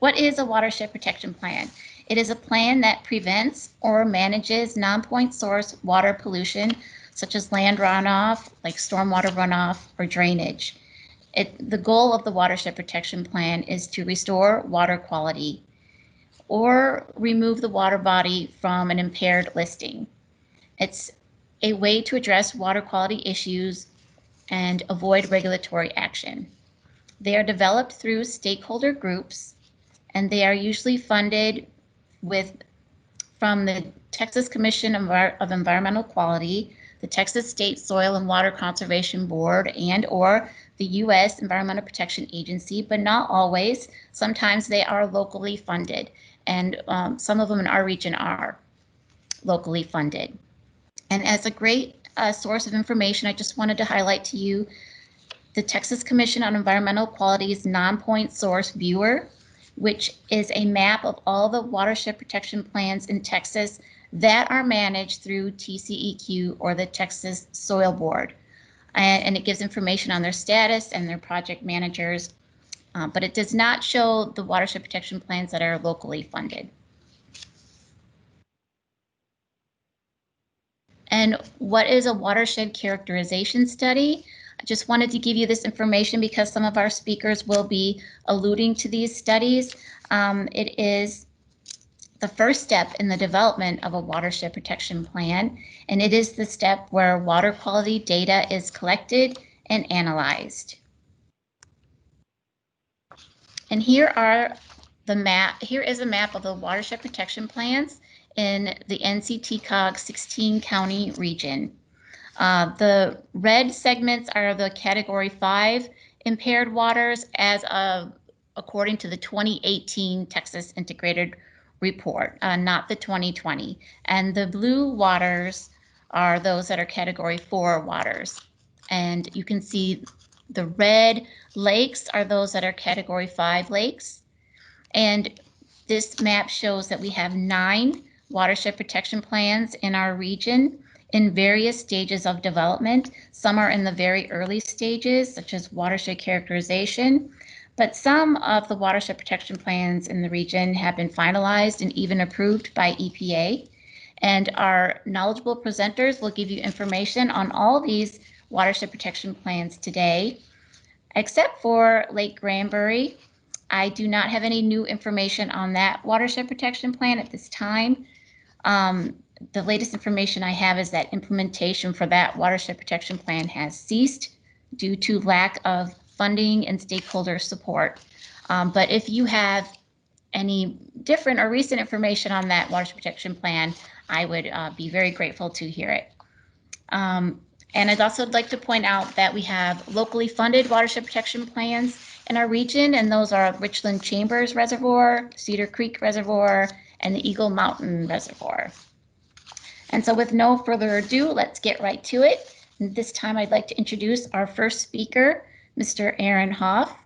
What is a watershed protection plan? It is a plan that prevents or manages non-point source water pollution, such as land runoff, like stormwater runoff or drainage. The goal of the watershed protection plan is to restore water quality or remove the water body from an impaired listing. It's a way to address water quality issues and avoid regulatory action. They are developed through stakeholder groups, and they are usually funded from the Texas Commission of Environmental Quality, the Texas State Soil and Water Conservation Board, and/or the U.S. Environmental Protection Agency, but not always. Sometimes they are locally funded, and some of them in our region are locally funded. And as a great source of information, I just wanted to highlight to you the Texas Commission on Environmental Quality's non-point source viewer, which is a map of all the watershed protection plans in Texas that are managed through TCEQ or the Texas Soil Board. And it gives information on their status and their project managers, but it does not show the watershed protection plans that are locally funded. And what is a watershed characterization study? I just wanted to give you this information because some of our speakers will be alluding to these studies. It is the first step in the development of a watershed protection plan, and it is the step where water quality data is collected and analyzed. And here is a map of the watershed protection plans in the NCTCOG 16 county region. The red segments are the Category 5 impaired waters according to the 2018 Texas Integrated Report, not the 2020. And the blue waters are those that are Category 4 waters. And you can see the red lakes are those that are Category 5 lakes. And this map shows that we have 9 watershed protection plans in our region in various stages of development. Some are in the very early stages, such as watershed characterization, but some of the watershed protection plans in the region have been finalized and even approved by EPA. And our knowledgeable presenters will give you information on all these watershed protection plans today, except for Lake Granbury. I do not have any new information on that watershed protection plan at this time. The latest information I have is that implementation for that watershed protection plan has ceased due to lack of funding and stakeholder support. But if you have any different or recent information on that watershed protection plan, I would be very grateful to hear it. And I'd also like to point out that we have locally funded watershed protection plans in our region, and those are Richland-Chambers Reservoir, Cedar Creek Reservoir, and the Eagle Mountain Reservoir. And so with no further ado, let's get right to it. And this time I'd like to introduce our first speaker, Mr. Aaron Hoff.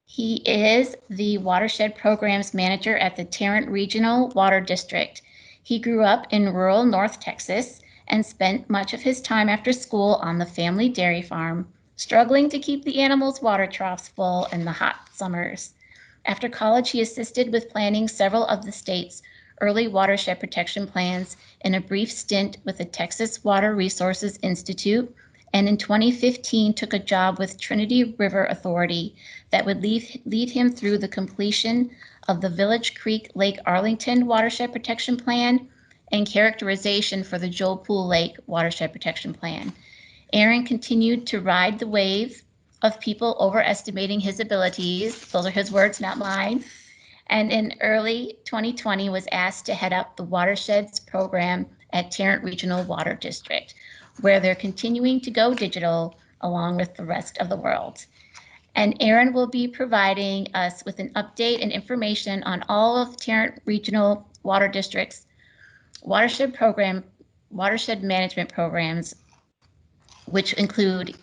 He is the Watershed Programs Manager at the Tarrant Regional Water District. He grew up in rural North Texas and spent much of his time after school on the family dairy farm, struggling to keep the animals' water troughs full in the hot summers. After college, he assisted with planning several of the state's early watershed protection plans in a brief stint with the Texas Water Resources Institute, and in 2015 took a job with Trinity River Authority that would lead him through the completion of the Village Creek Lake Arlington Watershed Protection Plan and characterization for the Joe Pool Lake Watershed Protection Plan. Aaron continued to ride the wave of people overestimating his abilities. Those are his words, not mine. And in early 2020 was asked to head up the Watersheds program at Tarrant Regional Water District, where they're continuing to go digital along with the rest of the world. And Aaron will be providing us with an update and information on all of Tarrant Regional Water District's watershed management programs, which include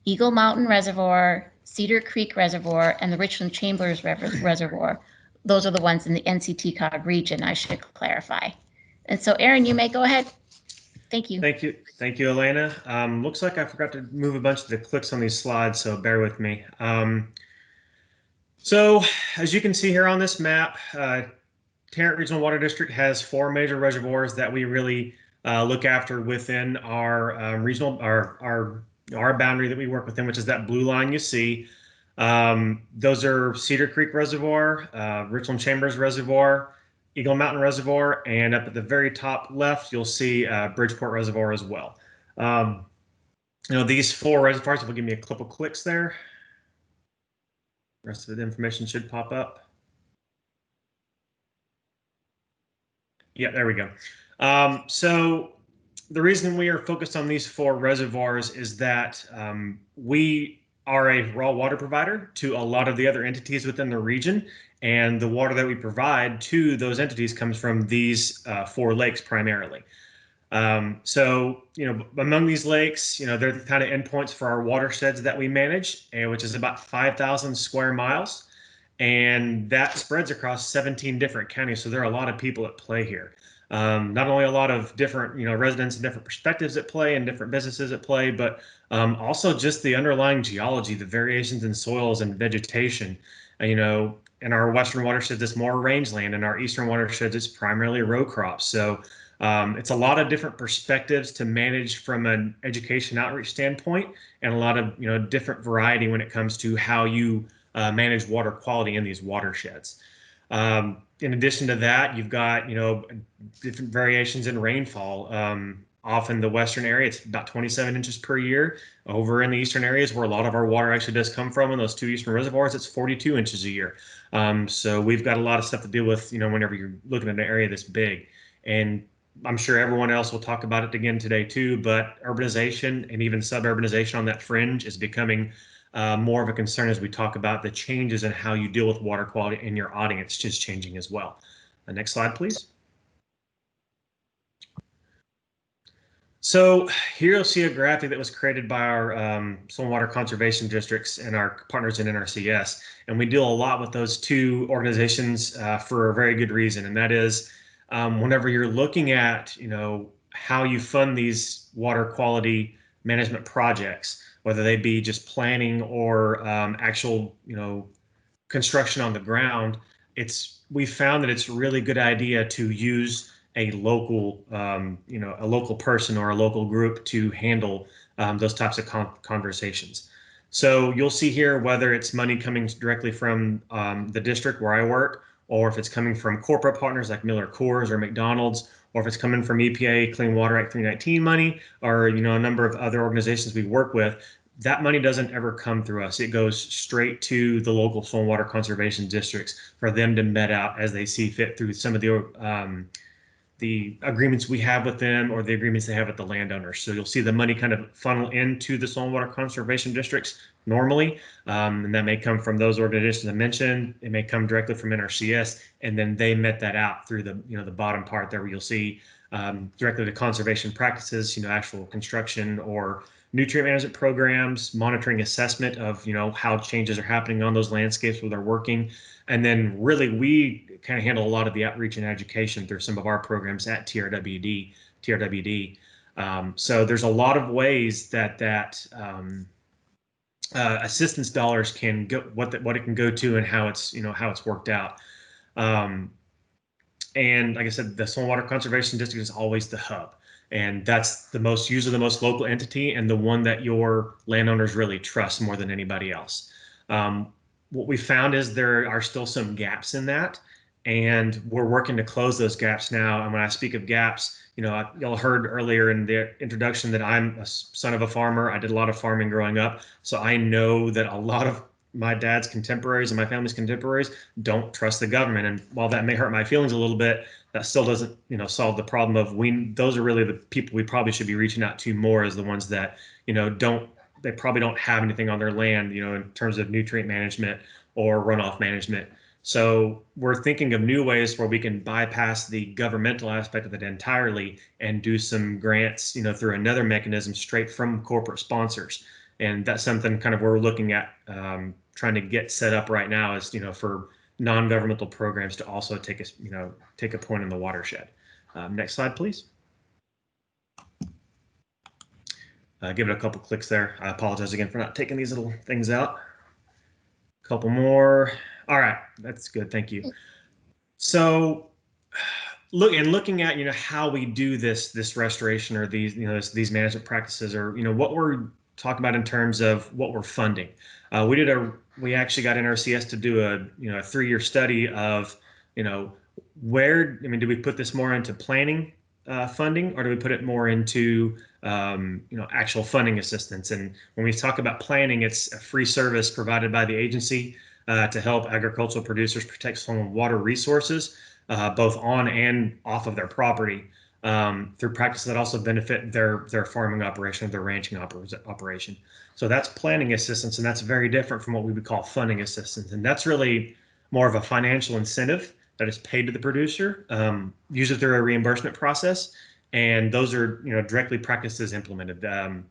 Eagle Mountain Reservoir, Cedar Creek Reservoir, and the Richland-Chambers Reservoir. Those are the ones in the NCTCOG region, I should clarify. And so, Aaron, you may go ahead. Thank you. Thank you, Elena. Looks like I forgot to move a bunch of the clicks on these slides, so bear with me. So as you can see here on this map, Tarrant Regional Water District has 4 major reservoirs that we really look after within our regional, our boundary that we work within, which is that blue line you see. Those are Cedar Creek Reservoir, Richland-Chambers Reservoir, Eagle Mountain Reservoir, and up at the very top left, you'll see Bridgeport Reservoir as well. These 4 reservoirs will give me a couple clicks there. The rest of the information should pop up. Yeah, there we go. So the reason we are focused on these 4 reservoirs is that we are a raw water provider to a lot of the other entities within the region, and the water that we provide to those entities comes from these 4 lakes primarily. So, among these lakes, they're the kind of endpoints for our watersheds that we manage, which is about 5,000 square miles. And that spreads across 17 different counties. So there are a lot of people at play here. Not only a lot of different, residents and different perspectives at play and different businesses at play, but also just the underlying geology, the variations in soils and vegetation. In our western watersheds, it's more rangeland. In our eastern watersheds, it's primarily row crops. So it's a lot of different perspectives to manage from an education outreach standpoint, and a lot of different variety when it comes to how you manage water quality in these watersheds. In addition to that, you've got different variations in rainfall. Off in the western area, it's about 27 inches per year. Over in the eastern areas, where a lot of our water actually does come from, in those 2 eastern reservoirs, it's 42 inches a year. So we've got a lot of stuff to deal with, whenever you're looking at an area this big. And I'm sure everyone else will talk about it again today too, but urbanization and even suburbanization on that fringe is becoming more of a concern as we talk about the changes in how you deal with water quality in your audience just changing as well. Next slide, please. So here you'll see a graphic that was created by our stormwater conservation districts and our partners in NRCS. And we deal a lot with those 2 organizations for a very good reason. And that is whenever you're looking at, how you fund these water quality management projects, whether they be just planning or actual, construction on the ground, we found that it's a really good idea to use a local, a local person or a local group to handle those types of conversations. So you'll see here whether it's money coming directly from the district where I work, or if it's coming from corporate partners like Miller Coors or McDonald's, or if it's coming from EPA Clean Water Act 319 money, or a number of other organizations we work with. That money doesn't ever come through us. It goes straight to the local stormwater conservation districts for them to met out as they see fit through some of the agreements we have with them or the agreements they have with the landowners. So you'll see the money kind of funnel into the stormwater conservation districts normally, and that may come from those organizations I mentioned. It may come directly from NRCS, and then they met that out through the the bottom part there, where you'll see directly to conservation practices, actual construction or nutrient management programs, monitoring assessment of how changes are happening on those landscapes where they're working. And then really we kind of handle a lot of the outreach and education through some of our programs at TRWD. So there's a lot of ways that assistance dollars can go, what it can go to, and how it's how it's worked out. And like I said, the Stormwater Conservation District is always the hub. And that's usually the most local entity, and the one that your landowners really trust more than anybody else. What we found is there are still some gaps in that, and we're working to close those gaps now. And when I speak of gaps, y'all heard earlier in the introduction that I'm a son of a farmer. I did a lot of farming growing up, so I know that a lot of my dad's contemporaries and my family's contemporaries don't trust the government. And while that may hurt my feelings a little bit, that still doesn't, solve the problem of those are really the people we probably should be reaching out to more, as the ones that, they probably don't have anything on their land, in terms of nutrient management or runoff management. So we're thinking of new ways where we can bypass the governmental aspect of it entirely and do some grants, through another mechanism straight from corporate sponsors. And that's something kind of we're looking at trying to get set up right now, is for non-governmental programs to also take a point in the watershed. Next slide, please. Give it a couple clicks there. I apologize again for not taking these little things out. Couple more. All right, that's good. Thank you. So looking at, how we do this restoration or these, these management practices, or, what we're talking about in terms of what we're funding. We actually got NRCS to do a 3-year study of, do we put this more into planning funding, or do we put it more into actual funding assistance? And when we talk about planning, it's a free service provided by the agency to help agricultural producers protect soil and water resources, both on and off of their property, through practices that also benefit their farming operation or their ranching operation. So that's planning assistance, and that's very different from what we would call funding assistance. And that's really more of a financial incentive that is paid to the producer, usually through a reimbursement process. And those are, directly practices implemented,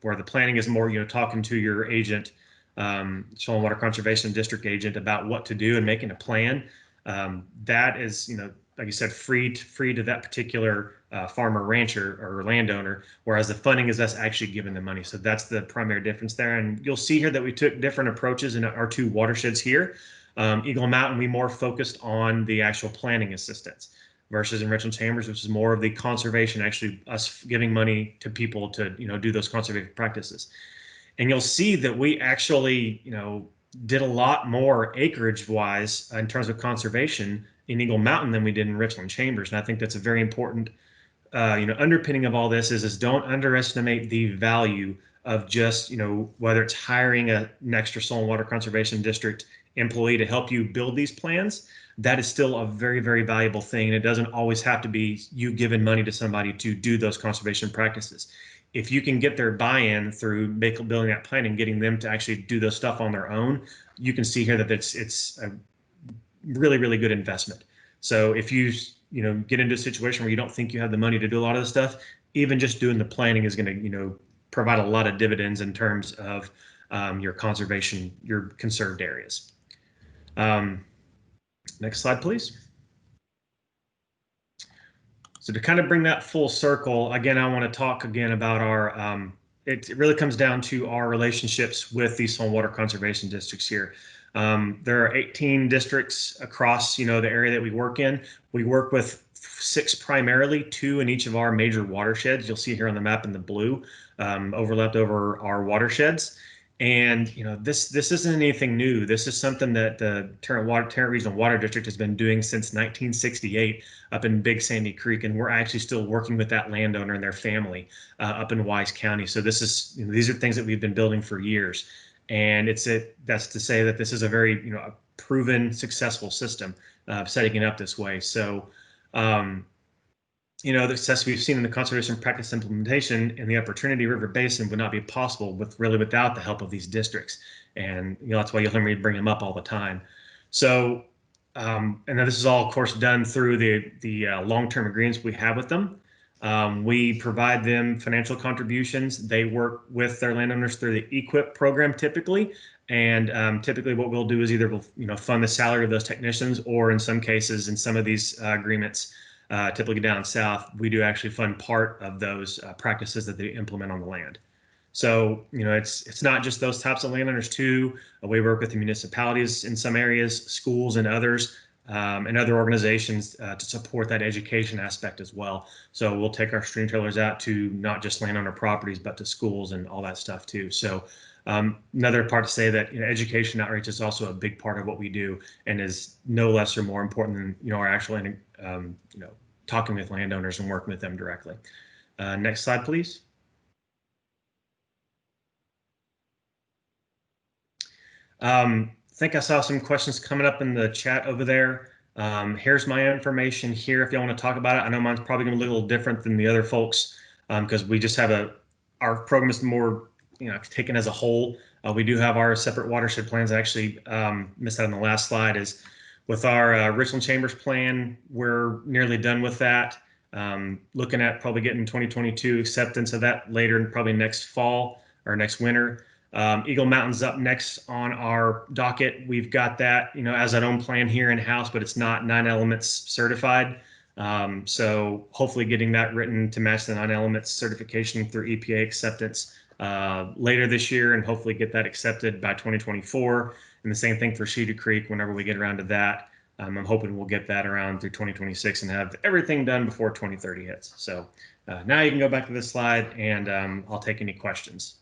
where the planning is more, talking to your agent, soil and water conservation district agent, about what to do and making a plan. That is, like you said, free to that particular farmer, rancher, or landowner, whereas the funding is us actually giving the money. So that's the primary difference there. And you'll see here that we took different approaches in our 2 watersheds here. Eagle Mountain, we more focused on the actual planning assistance, versus in Richland-Chambers, which is more of the conservation, actually us giving money to people to, do those conservation practices. And you'll see that we actually, did a lot more acreage wise in terms of conservation in Eagle Mountain than we did in Richland-Chambers. And I think that's a very important, underpinning of all this is don't underestimate the value of just, whether it's hiring an extra soil and water conservation district employee to help you build these plans. That is still a very, very valuable thing. And it doesn't always have to be you giving money to somebody to do those conservation practices. If you can get their buy-in through building that plan and getting them to actually do those stuff on their own, you can see here that it's a really, really good investment. So if you get into a situation where you don't think you have the money to do a lot of the stuff, even just doing the planning is going to provide a lot of dividends in terms of your conservation, your conserved areas. Next slide, please. So to kind of bring that full circle, again, I want to talk again about our, it really comes down to our relationships with these soil and water conservation districts here. There are 18 districts across, the area that we work in. We work with 6 primarily, 2 in each of our major watersheds. You'll see here on the map in the blue, overlapped over our watersheds. And this isn't anything new. This is something that the Tarrant Regional Water District has been doing since 1968 up in Big Sandy Creek, and we're actually still working with that landowner and their family up in Wise County. So this is these are things that we've been building for years, and that's to say that this is a very a proven successful system setting it up this way. So. The success we've seen in the conservation practice implementation in the Upper Trinity River Basin would not be possible without the help of these districts. And that's why you'll hear me bring them up all the time. So, and then this is all, of course, done through the long-term agreements we have with them. We provide them financial contributions. They work with their landowners through the EQIP program typically. And typically what we'll do is either we'll fund the salary of those technicians, or in some cases, in some of these agreements, typically down south, we do actually fund part of those practices that they implement on the land. So, it's not just those types of landowners too. We work with the municipalities in some areas, schools and others, and other organizations to support that education aspect as well. So we'll take our stream trailers out to not just landowner properties, but to schools and all that stuff too. So another part to say that education outreach is also a big part of what we do, and is no less or more important than our actual talking with landowners and working with them directly. Next slide, please. I think I saw some questions coming up in the chat over there. Here's my information here if you want to talk about it. I know mine's probably going to look a little different than the other folks because we just have our program is more taken as a whole. We do have our separate watershed plans. I actually missed out on the last slide. Is with our Richland-Chambers plan, we're nearly done with that. Looking at probably getting 2022 acceptance of that later, and probably next fall or next winter. Eagle Mountain's up next on our docket. We've got that, as an own plan here in house, but it's not 9 elements certified. So hopefully getting that written to match the 9 elements certification through EPA acceptance later this year and hopefully get that accepted by 2024. And the same thing for Cedar Creek whenever we get around to that. I'm hoping we'll get that around through 2026 and have everything done before 2030 hits. So now you can go back to this slide and I'll take any questions.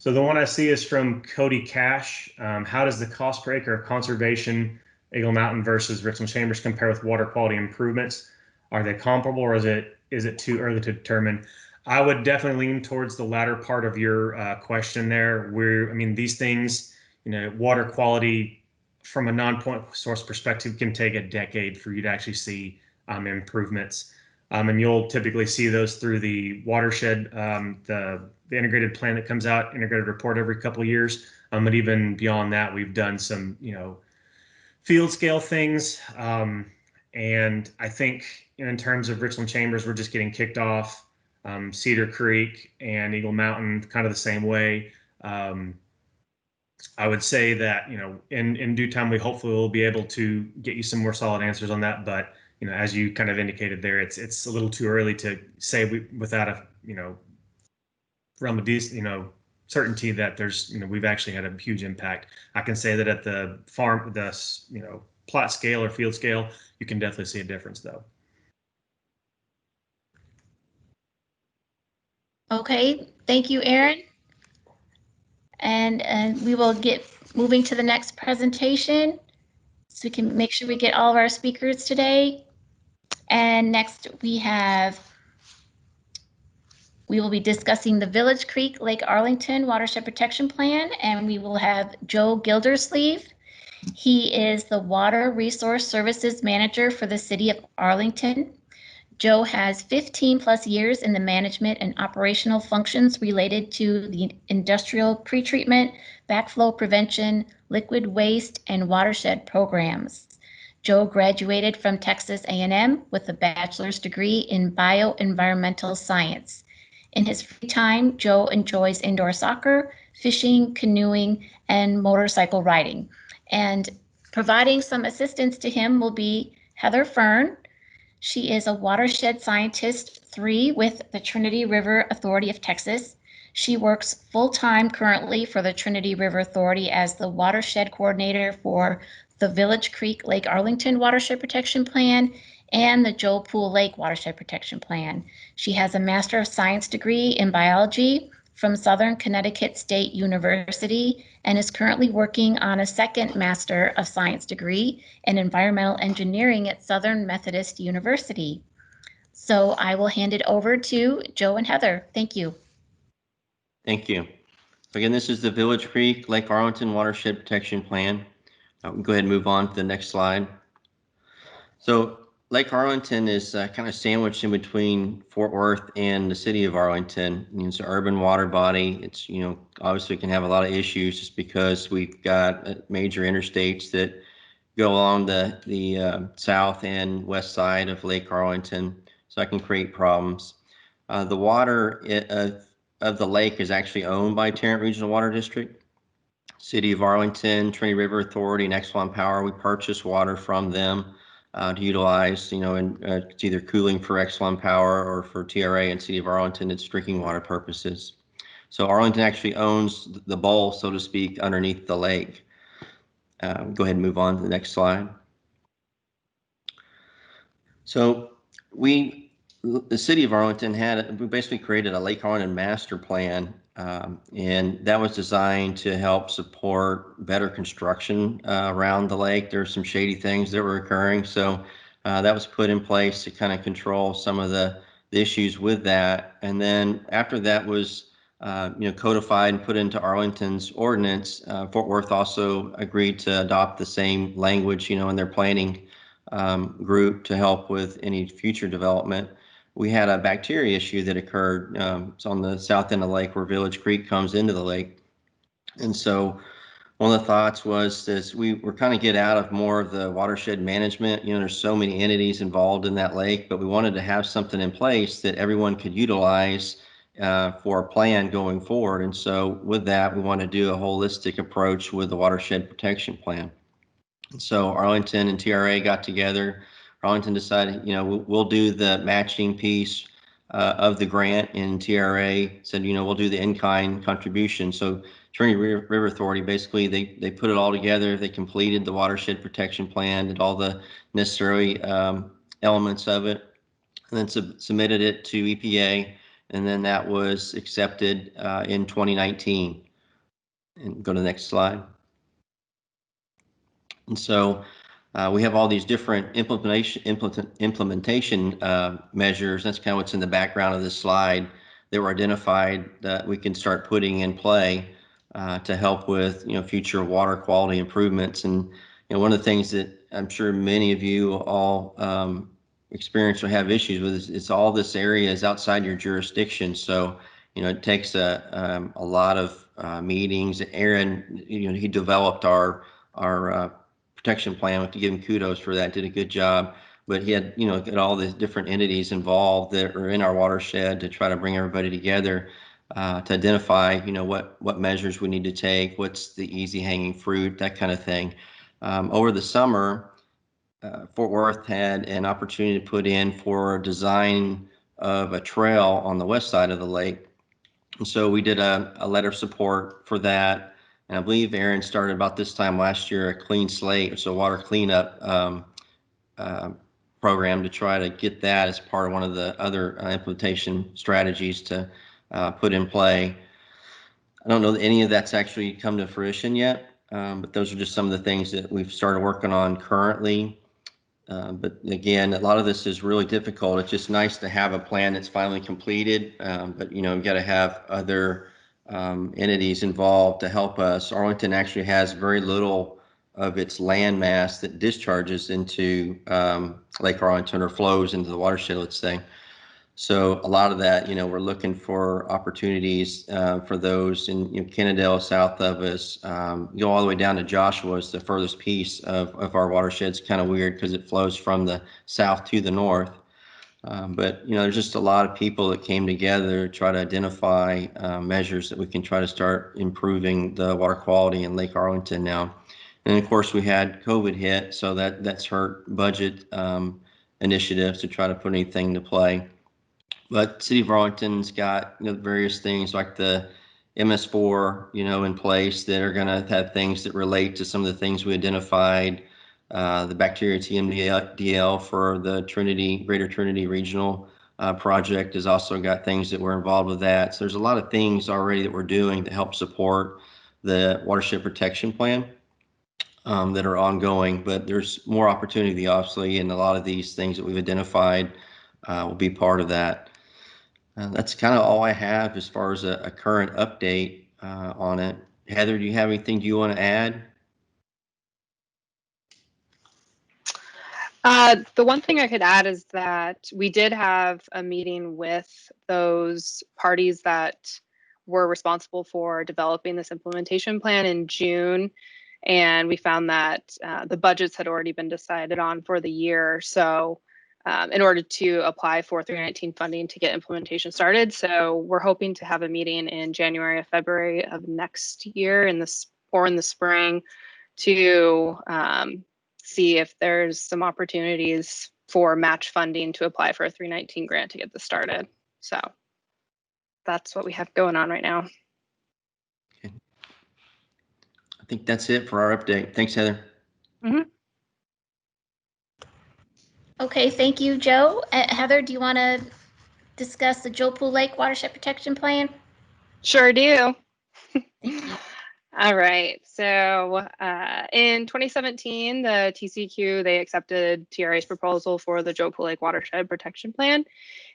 So the one I see is from Cody Cash. How does the cost per acre of conservation Eagle Mountain versus Richland-Chambers compare with water quality improvements? Are they comparable, or is it too early to determine? I would definitely lean towards the latter part of your question there. I mean, these things, water quality from a non-point source perspective can take a decade for you to actually see improvements. And you'll typically see those through the watershed, the integrated plan that comes out, integrated report every couple of years. But even beyond that, we've done some, field scale things. And I think in terms of Richland-Chambers, we're just getting kicked off. Cedar Creek and Eagle Mountain, kind of the same way. I would say that, in due time, we hopefully will be able to get you some more solid answers on that. But, as you kind of indicated there, it's a little too early to say without a, realm of decent, certainty that there's, we've actually had a huge impact. I can say that at the farm, plot scale or field scale, you can definitely see a difference though. Okay, thank you, Aaron. And we will get moving to the next presentation so we can make sure we get all of our speakers today. And next we will be discussing the Village Creek Lake Arlington Watershed Protection Plan, and we will have Joe Gildersleeve. He is the Water Resource Services Manager for the City of Arlington. Joe has 15 plus years in the management and operational functions related to the industrial pretreatment, backflow prevention, liquid waste, and watershed programs. Joe graduated from Texas A&M with a bachelor's degree in bioenvironmental science. In his free time, Joe enjoys indoor soccer, fishing, canoeing, and motorcycle riding. And providing some assistance to him will be Heather Fern. She is a Watershed Scientist 3 with the Trinity River Authority of Texas. She works full-time currently for the Trinity River Authority as the Watershed Coordinator for the Village Creek Lake Arlington Watershed Protection Plan and the Joe Pool Lake Watershed Protection Plan. She has a Master of Science degree in biology from Southern Connecticut State University and is currently working on a second Master of Science degree in environmental engineering at Southern Methodist University. So I will hand it over to Joe and Heather. Thank you. Thank you. Again, this is the Village Creek Lake Arlington Watershed Protection Plan. We can go ahead and move on to the next slide. So Lake Arlington is kind of sandwiched in between Fort Worth and the city of Arlington. It's an urban water body. It's, obviously can have a lot of issues just because we've got major interstates that go along the south and west side of Lake Arlington. So that can create problems. The water of the lake is actually owned by Tarrant Regional Water District. City of Arlington, Trinity River Authority, and Exelon Power, we purchase water from them to utilize, it's either cooling for Exelon Power or for TRA and City of Arlington, it's drinking water purposes. So Arlington actually owns the bowl, so to speak, underneath the lake. Go ahead and move on to the next slide. So the City of Arlington we basically created a Lake Arlington master plan, and that was designed to help support better construction around the lake. There were some shady things that were occurring, so that was put in place to kind of control some of the issues with that. And then after that was codified and put into Arlington's ordinance, Fort Worth also agreed to adopt the same language, in their planning group to help with any future development. We had a bacteria issue that occurred. It's on the south end of the lake where Village Creek comes into the lake. And so one of the thoughts was as we were kind of get out of more of the watershed management, there's so many entities involved in that lake, but we wanted to have something in place that everyone could utilize for a plan going forward. And so with that, we want to do a holistic approach with the Watershed Protection Plan. And so Arlington and TRA got together. Arlington decided, we'll do the matching piece of the grant, and TRA said, we'll do the in-kind contribution. So Trinity River Authority, basically, they put it all together. They completed the Watershed Protection Plan, did all the necessary elements of it, and then submitted it to EPA, and then that was accepted in 2019. And go to the next slide. And so we have all these different implementation measures. That's kind of what's in the background of this slide that were identified that we can start putting in play to help with future water quality improvements. And one of the things that I'm sure many of you all experience or have issues with is all this area is outside your jurisdiction. So it takes a lot of meetings. Aaron, he developed our protection plan. We have to give him kudos for that. Did a good job. But he had, got all the different entities involved that are in our watershed to try to bring everybody together to identify, what measures we need to take, what's the easy hanging fruit, that kind of thing. Over the summer, Fort Worth had an opportunity to put in for a design of a trail on the west side of the lake. And so we did a letter of support for that. And I believe Aaron started about this time last year a clean slate, so water cleanup program to try to get that as part of one of the other implementation strategies to put in play. I don't know that any of that's actually come to fruition yet, but those are just some of the things that we've started working on currently. But again, a lot of this is really difficult. It's just nice to have a plan that's finally completed, but we've got to have other entities involved to help us. Arlington actually has very little of its land mass that discharges into Lake Arlington or flows into the watershed, let's say. So a lot of that, we're looking for opportunities for those in Kennedale south of us. Go all the way down to Joshua is the furthest piece of our watershed. It's kind of weird because it flows from the south to the north. But there's just a lot of people that came together to try to identify measures that we can try to start improving the water quality in Lake Arlington now. And of course, we had COVID hit, so that's hurt budget initiatives to try to put anything to play. But City of Arlington's got various things like the MS4, in place that are going to have things that relate to some of the things we identified. The bacteria TMDL for the Greater Trinity Regional project has also got things that were involved with that. So there's a lot of things already that we're doing to help support the Watershed Protection Plan that are ongoing. But there's more opportunity, obviously, and a lot of these things that we've identified will be part of that. That's kind of all I have as far as a current update on it. Heather, do you have anything you want to add? The one thing I could add is that we did have a meeting with those parties that were responsible for developing this implementation plan in June, and we found that the budgets had already been decided on for the year. So in order to apply for 319 funding to get implementation started. So we're hoping to have a meeting in January or February of next year in the spring to see if there's some opportunities for match funding to apply for a 319 grant to get this started. So that's what we have going on right now. Okay. I think that's it for our update. Thanks, Heather. Mm-hmm. Okay, thank you, Joe. Heather, do you want to discuss the Joe Pool Lake Watershed Protection Plan? Sure do. Thank you. All right. So in 2017, the TCEQ, they accepted TRA's proposal for the Joe Pool Lake Watershed Protection Plan,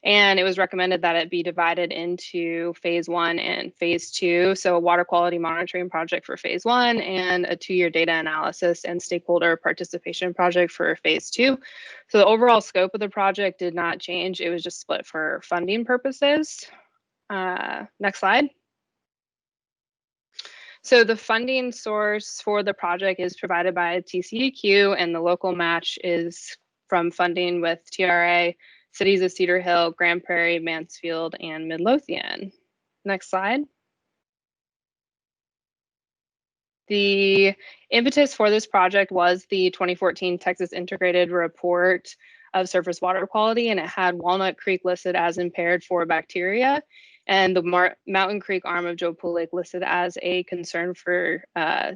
and it was recommended that it be divided into phase 1 and phase 2. So a water quality monitoring project for phase 1 and a 2-year data analysis and stakeholder participation project for phase 2. So the overall scope of the project did not change. It was just split for funding purposes. Next slide. So the funding source for the project is provided by TCEQ, and the local match is from funding with TRA, cities of Cedar Hill, Grand Prairie, Mansfield, and Midlothian. Next slide. The impetus for this project was the 2014 Texas Integrated Report of Surface Water Quality, and it had Walnut Creek listed as impaired for bacteria, and the Mountain Creek arm of Joe Pool Lake listed as a concern for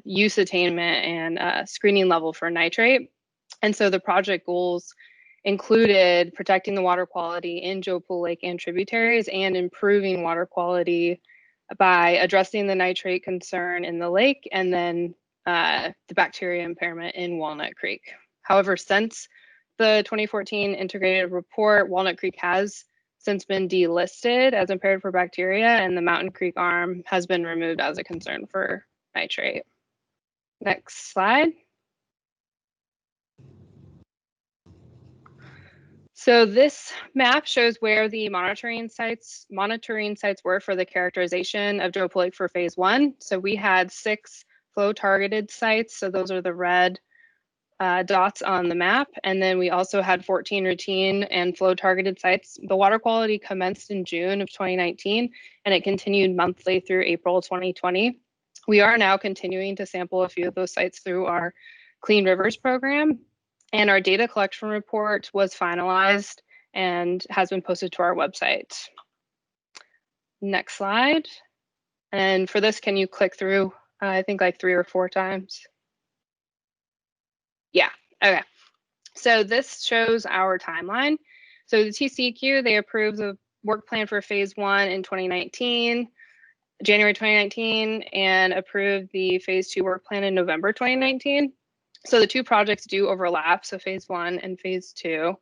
use attainment and screening level for nitrate. And so the project goals included protecting the water quality in Joe Pool Lake and tributaries and improving water quality by addressing the nitrate concern in the lake and then the bacteria impairment in Walnut Creek. However, since the 2014 integrated report, Walnut Creek has since been delisted as impaired for bacteria, and the Mountain Creek arm has been removed as a concern for nitrate. Next slide. So this map shows where the monitoring sites were for the characterization of Joe Pool Lake for phase 1. So we had 6 flow targeted sites. So those are the red dots on the map. And then we also had 14 routine and flow targeted sites. The water quality commenced in June of 2019, and it continued monthly through April 2020. We are now continuing to sample a few of those sites through our Clean Rivers program. And our data collection report was finalized and has been posted to our website. Next slide. And for this, can you click through, I think like 3 or 4 times? Yeah, okay. So this shows our timeline. So the TCEQ, they approved the work plan for phase 1 in 2019, January 2019, and approved the phase 2 work plan in November 2019. So the 2 projects do overlap, so phase 1 and phase 2.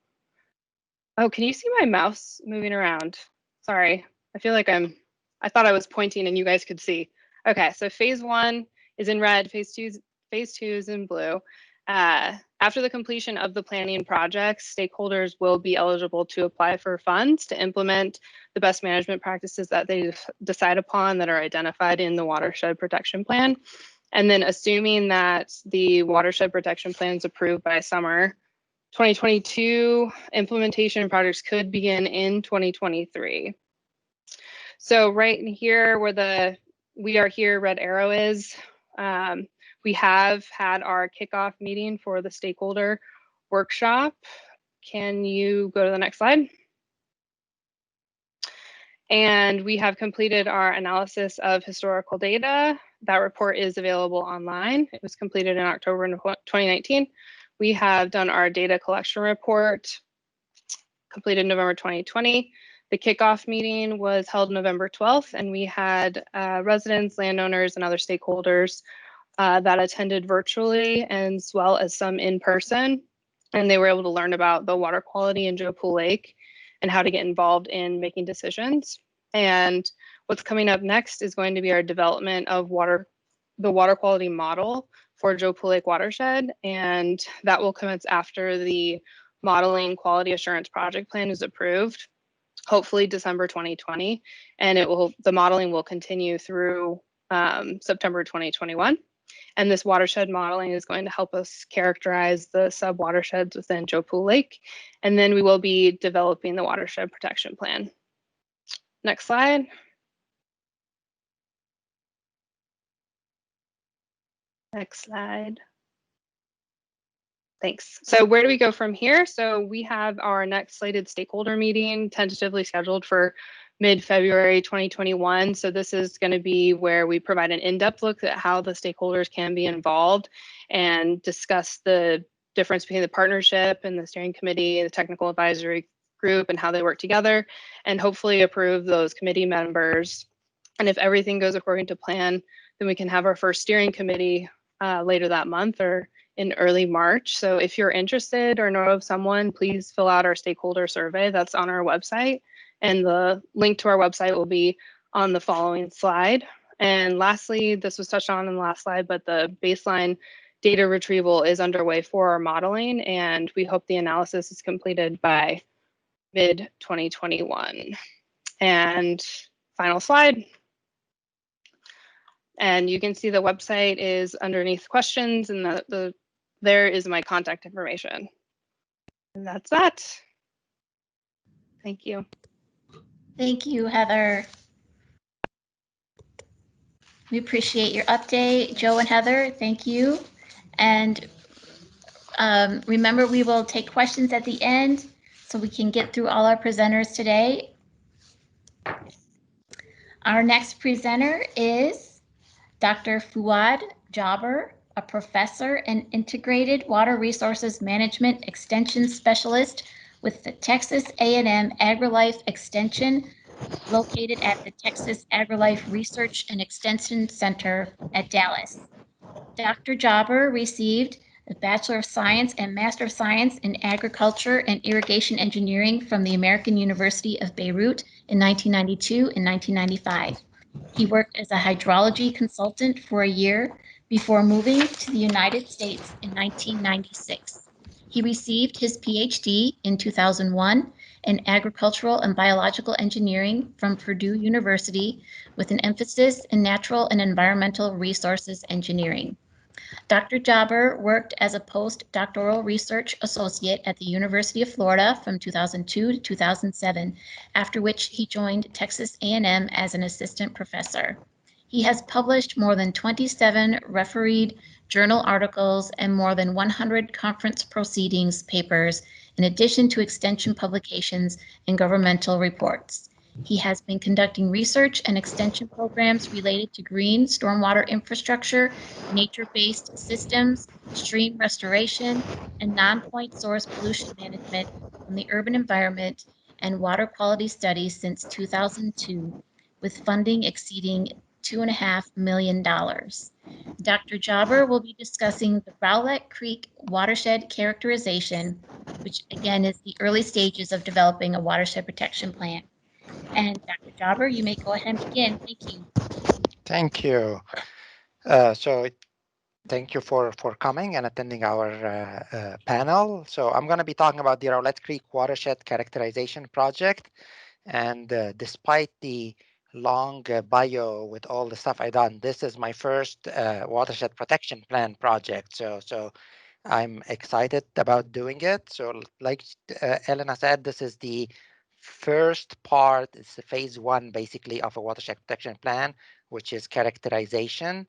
Oh, can you see my mouse moving around? Sorry, I feel like I thought I was pointing and you guys could see. Okay, so phase 1 is in red, phase 2 is in blue. After the completion of the planning projects, stakeholders will be eligible to apply for funds to implement the best management practices that they decide upon that are identified in the Watershed Protection Plan. And then assuming that the Watershed Protection Plan is approved by summer 2022, implementation projects could begin in 2023. So right in here where we are here, red arrow is, we have had our kickoff meeting for the stakeholder workshop. Can you go to the next slide? And we have completed our analysis of historical data. That report is available online. It was completed in October 2019. We have done our data collection report, completed November 2020. The kickoff meeting was held November 12th, and we had residents, landowners, and other stakeholders that attended virtually, as well as some in person. And they were able to learn about the water quality in Joe Pool Lake and how to get involved in making decisions. And what's coming up next is going to be our development of the water quality model for Joe Pool Lake watershed. And that will commence after the modeling quality assurance project plan is approved, hopefully December 2020. And the modeling will continue through September 2021. And this watershed modeling is going to help us characterize the sub-watersheds within Joe Pool Lake. And then we will be developing the Watershed Protection Plan. Next slide. Next slide. Thanks. So where do we go from here? So we have our next slated stakeholder meeting tentatively scheduled for mid-February 2021. So this is going to be where we provide an in-depth look at how the stakeholders can be involved and discuss the difference between the partnership and the steering committee, the technical advisory group, and how they work together, and hopefully approve those committee members. And if everything goes according to plan, then we can have our first steering committee later that month or in early March. So if you're interested or know of someone, please fill out our stakeholder survey that's on our website. And the link to our website will be on the following slide. And lastly, this was touched on in the last slide, but the baseline data retrieval is underway for our modeling, and we hope the analysis is completed by mid-2021. And final slide. And you can see the website is underneath questions, and there is my contact information. And that's that. Thank you. Thank you, Heather. We appreciate your update. Joe and Heather, thank you. And remember, we will take questions at the end so we can get through all our presenters today. Our next presenter is Dr. Fuad Jabber, a professor and integrated water resources management extension specialist with the Texas A&M AgriLife Extension, located at the Texas AgriLife Research and Extension Center at Dallas. Dr. Jabber received a Bachelor of Science and Master of Science in Agriculture and Irrigation Engineering from the American University of Beirut in 1992 and 1995. He worked as a hydrology consultant for a year before moving to the United States in 1996. He received his PhD in 2001 in agricultural and biological engineering from Purdue University with an emphasis in natural and environmental resources engineering. Dr. Jabber worked as a postdoctoral research associate at the University of Florida from 2002 to 2007, after which he joined Texas A&M as an assistant professor. He has published more than 27 refereed journal articles and more than 100 conference proceedings papers, in addition to extension publications and governmental reports. He has been conducting research and extension programs related to green stormwater infrastructure, nature-based systems, stream restoration, and non-point source pollution management from the urban environment and water quality studies since 2002, with funding exceeding $2.5 million. Dr. Jabber will be discussing the Rowlett Creek Watershed Characterization, which again is the early stages of developing a watershed protection plan. And Dr. Jabber, you may go ahead and begin. Thank you. Thank you. Thank you for coming and attending our panel. So I'm going to be talking about the Rowlett Creek Watershed Characterization Project. And despite the long bio with all the stuff I've done, this is my first Watershed Protection Plan project. So I'm excited about doing it. So like Elena said, this is the first part. It's the phase one, basically, of a watershed protection plan, which is characterization.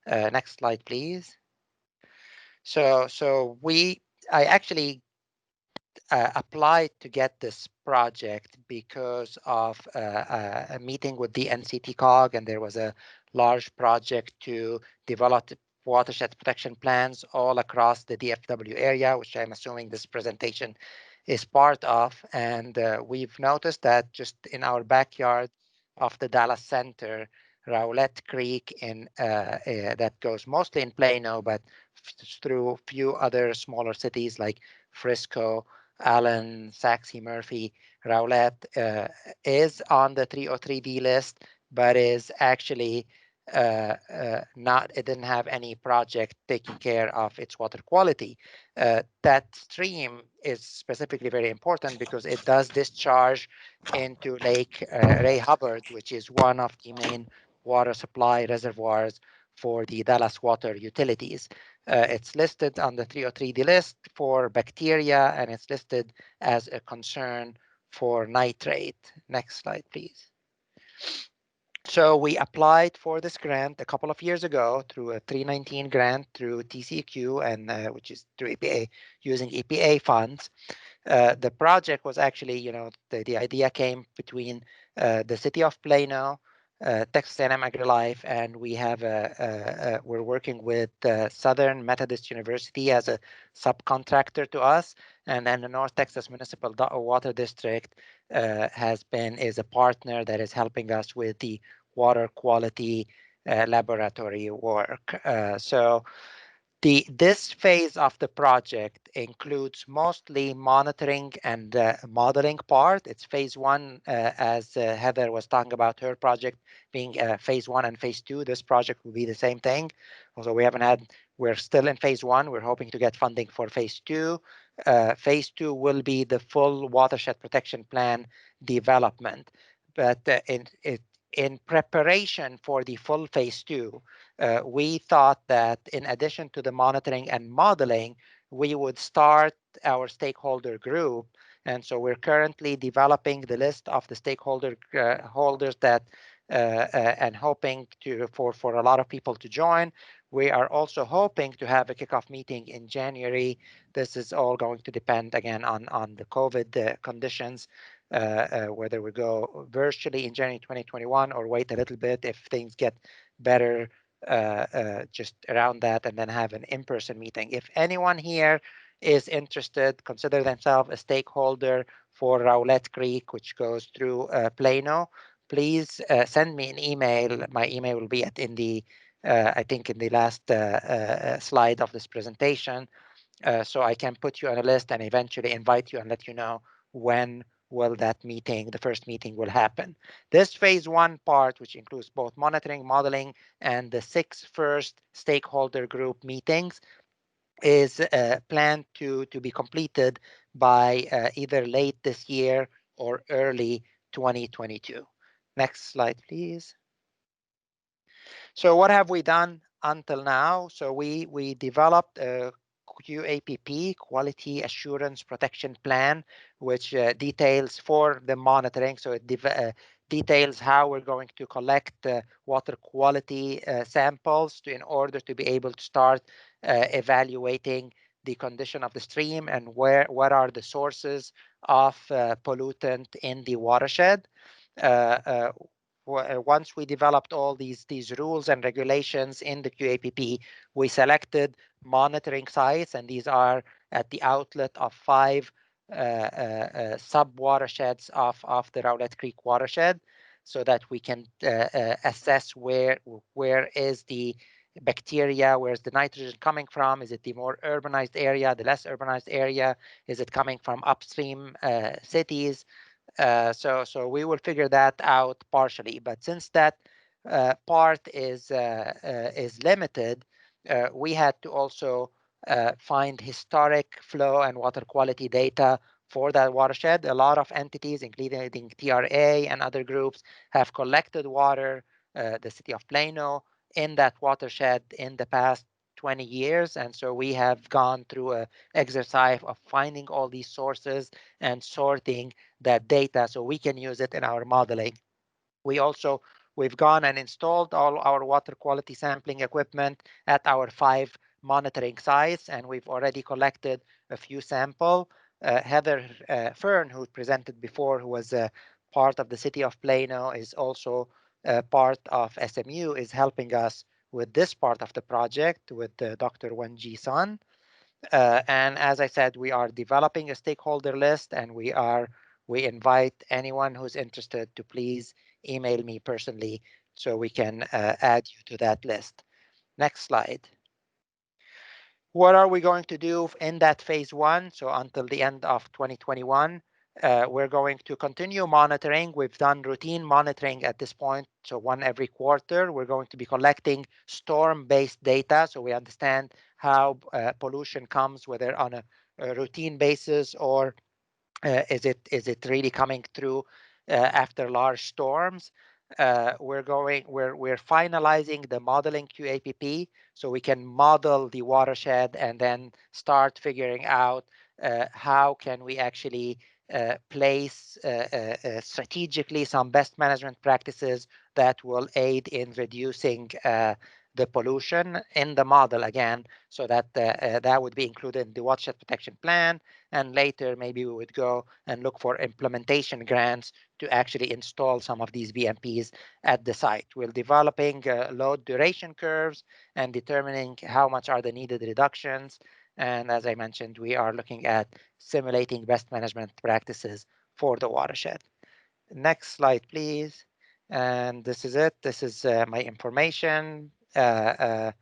Next slide, please. So I actually applied to get this project because of a meeting with the NCT-COG, and there was a large project to develop watershed protection plans all across the DFW area, which I'm assuming this presentation is part of. And we've noticed that just in our backyard of the Dallas Center, Rowlett Creek that goes mostly in Plano, but through a few other smaller cities like Frisco, Allen, Sachse, Murphy, Rowlett is on the 303D list, but is actually not. It didn't have any project taking care of its water quality. That stream is specifically very important because it does discharge into Lake Ray Hubbard, which is one of the main water supply reservoirs for the Dallas water utilities. It's listed on the 303D list for bacteria, and it's listed as a concern for nitrate. Next slide, please. So we applied for this grant a couple of years ago through a 319 grant through TCEQ, and which is through EPA, using EPA funds. The project was actually, the idea came between the city of Plano, Texas A&M AgriLife, and we're working with Southern Methodist University as a subcontractor to us, and then the North Texas Municipal Water District is a partner that is helping us with the water quality laboratory work. This phase of the project includes mostly monitoring and modeling part. It's phase one, as Heather was talking about her project being phase one and phase two. This project will be the same thing. Also, we're still in phase one. We're hoping to get funding for phase two. Phase two will be the full watershed protection plan development. But in preparation for the full phase two, we thought that in addition to the monitoring and modeling, we would start our stakeholder group. And so we're currently developing the list of the stakeholder holders that and hoping for a lot of people to join. We are also hoping to have a kickoff meeting in January. This is all going to depend again on the COVID conditions, whether we go virtually in January 2021 or wait a little bit if things get better just around that, and then have an in-person meeting. If anyone here is interested, consider themselves a stakeholder for Rowlett Creek, which goes through Plano, please send me an email. My email will be in the I think in the last slide of this presentation, so I can put you on a list and eventually invite you and let you know when will that meeting, the first meeting, will happen. This phase 1 part, which includes both monitoring, modeling, and the 6 first stakeholder group meetings, is planned to be completed by either late this year or early 2022. Next slide, please. So what have we done until now? So we developed a QAPP, Quality Assurance Protection Plan, which details for the monitoring. So it details how we're going to collect water quality samples in order to be able to start evaluating the condition of the stream and what are the sources of pollutant in the watershed. Once we developed all these rules and regulations in the QAPP, we selected monitoring sites, and these are at the outlet of 5 sub-watersheds of the Rowlett Creek watershed, so that we can assess where is the bacteria, where's the nitrogen coming from? Is it the more urbanized area, the less urbanized area? Is it coming from upstream cities? So we will figure that out partially, but since that part is limited, we had to also find historic flow and water quality data for that watershed. A lot of entities, including TRA and other groups, have collected water, the city of Plano, in that watershed in the past 20 years. And so we have gone through an exercise of finding all these sources and sorting that data so we can use it in our modeling. We've gone and installed all our water quality sampling equipment at our 5 monitoring sites, and we've already collected a few samples. Heather Fern, who presented before, who was part of the city of Plano, is also part of SMU, is helping us with this part of the project with Dr. Wenji Sun. And as I said, we are developing a stakeholder list, and we invite anyone who's interested to please email me personally so we can add you to that list. Next slide. What are we going to do in that phase 1? So until the end of 2021, we're going to continue monitoring. We've done routine monitoring at this point, so 1 every quarter. We're going to be collecting storm-based data, so we understand how pollution comes, whether on a routine basis or is it really coming through after large storms. We're finalizing the modeling QAPP so we can model the watershed and then start figuring out how can we actually place strategically some best management practices that will aid in reducing the pollution in the model again, so that that would be included in the Watershed Protection Plan. And later, maybe we would go and look for implementation grants to actually install some of these BMPs at the site. We're developing load duration curves and determining how much are the needed reductions. And as I mentioned, we are looking at simulating best management practices for the watershed. Next slide, please. And this is it. This is my information. My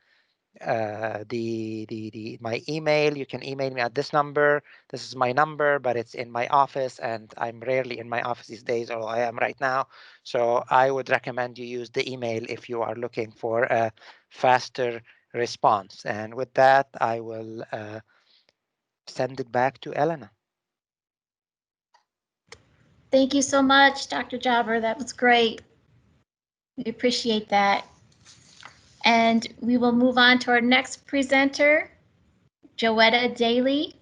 email, you can email me at this number. This is my number, but it's in my office, and I'm rarely in my office these days, although I am right now. So I would recommend you use the email if you are looking for a faster response. And with that, I will send it back to Elena. Thank you so much, Dr. Jobber. That was great. We appreciate that. And we will move on to our next presenter, Joetta Daly.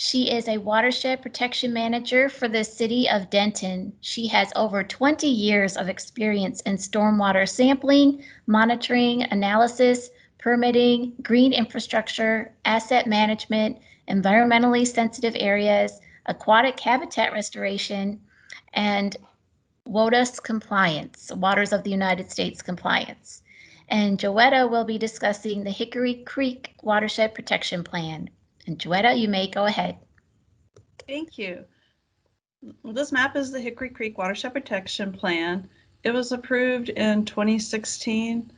She is a watershed protection manager for the city of Denton. She has over 20 years of experience in stormwater sampling, monitoring, analysis, permitting, green infrastructure, asset management, environmentally sensitive areas, aquatic habitat restoration, and WOTUS compliance, Waters of the United States compliance. And Joetta will be discussing the Hickory Creek Watershed Protection Plan. And Joetta, you may go ahead. Thank you. Well, this map is the Hickory Creek Watershed Protection Plan. It was approved in 2016.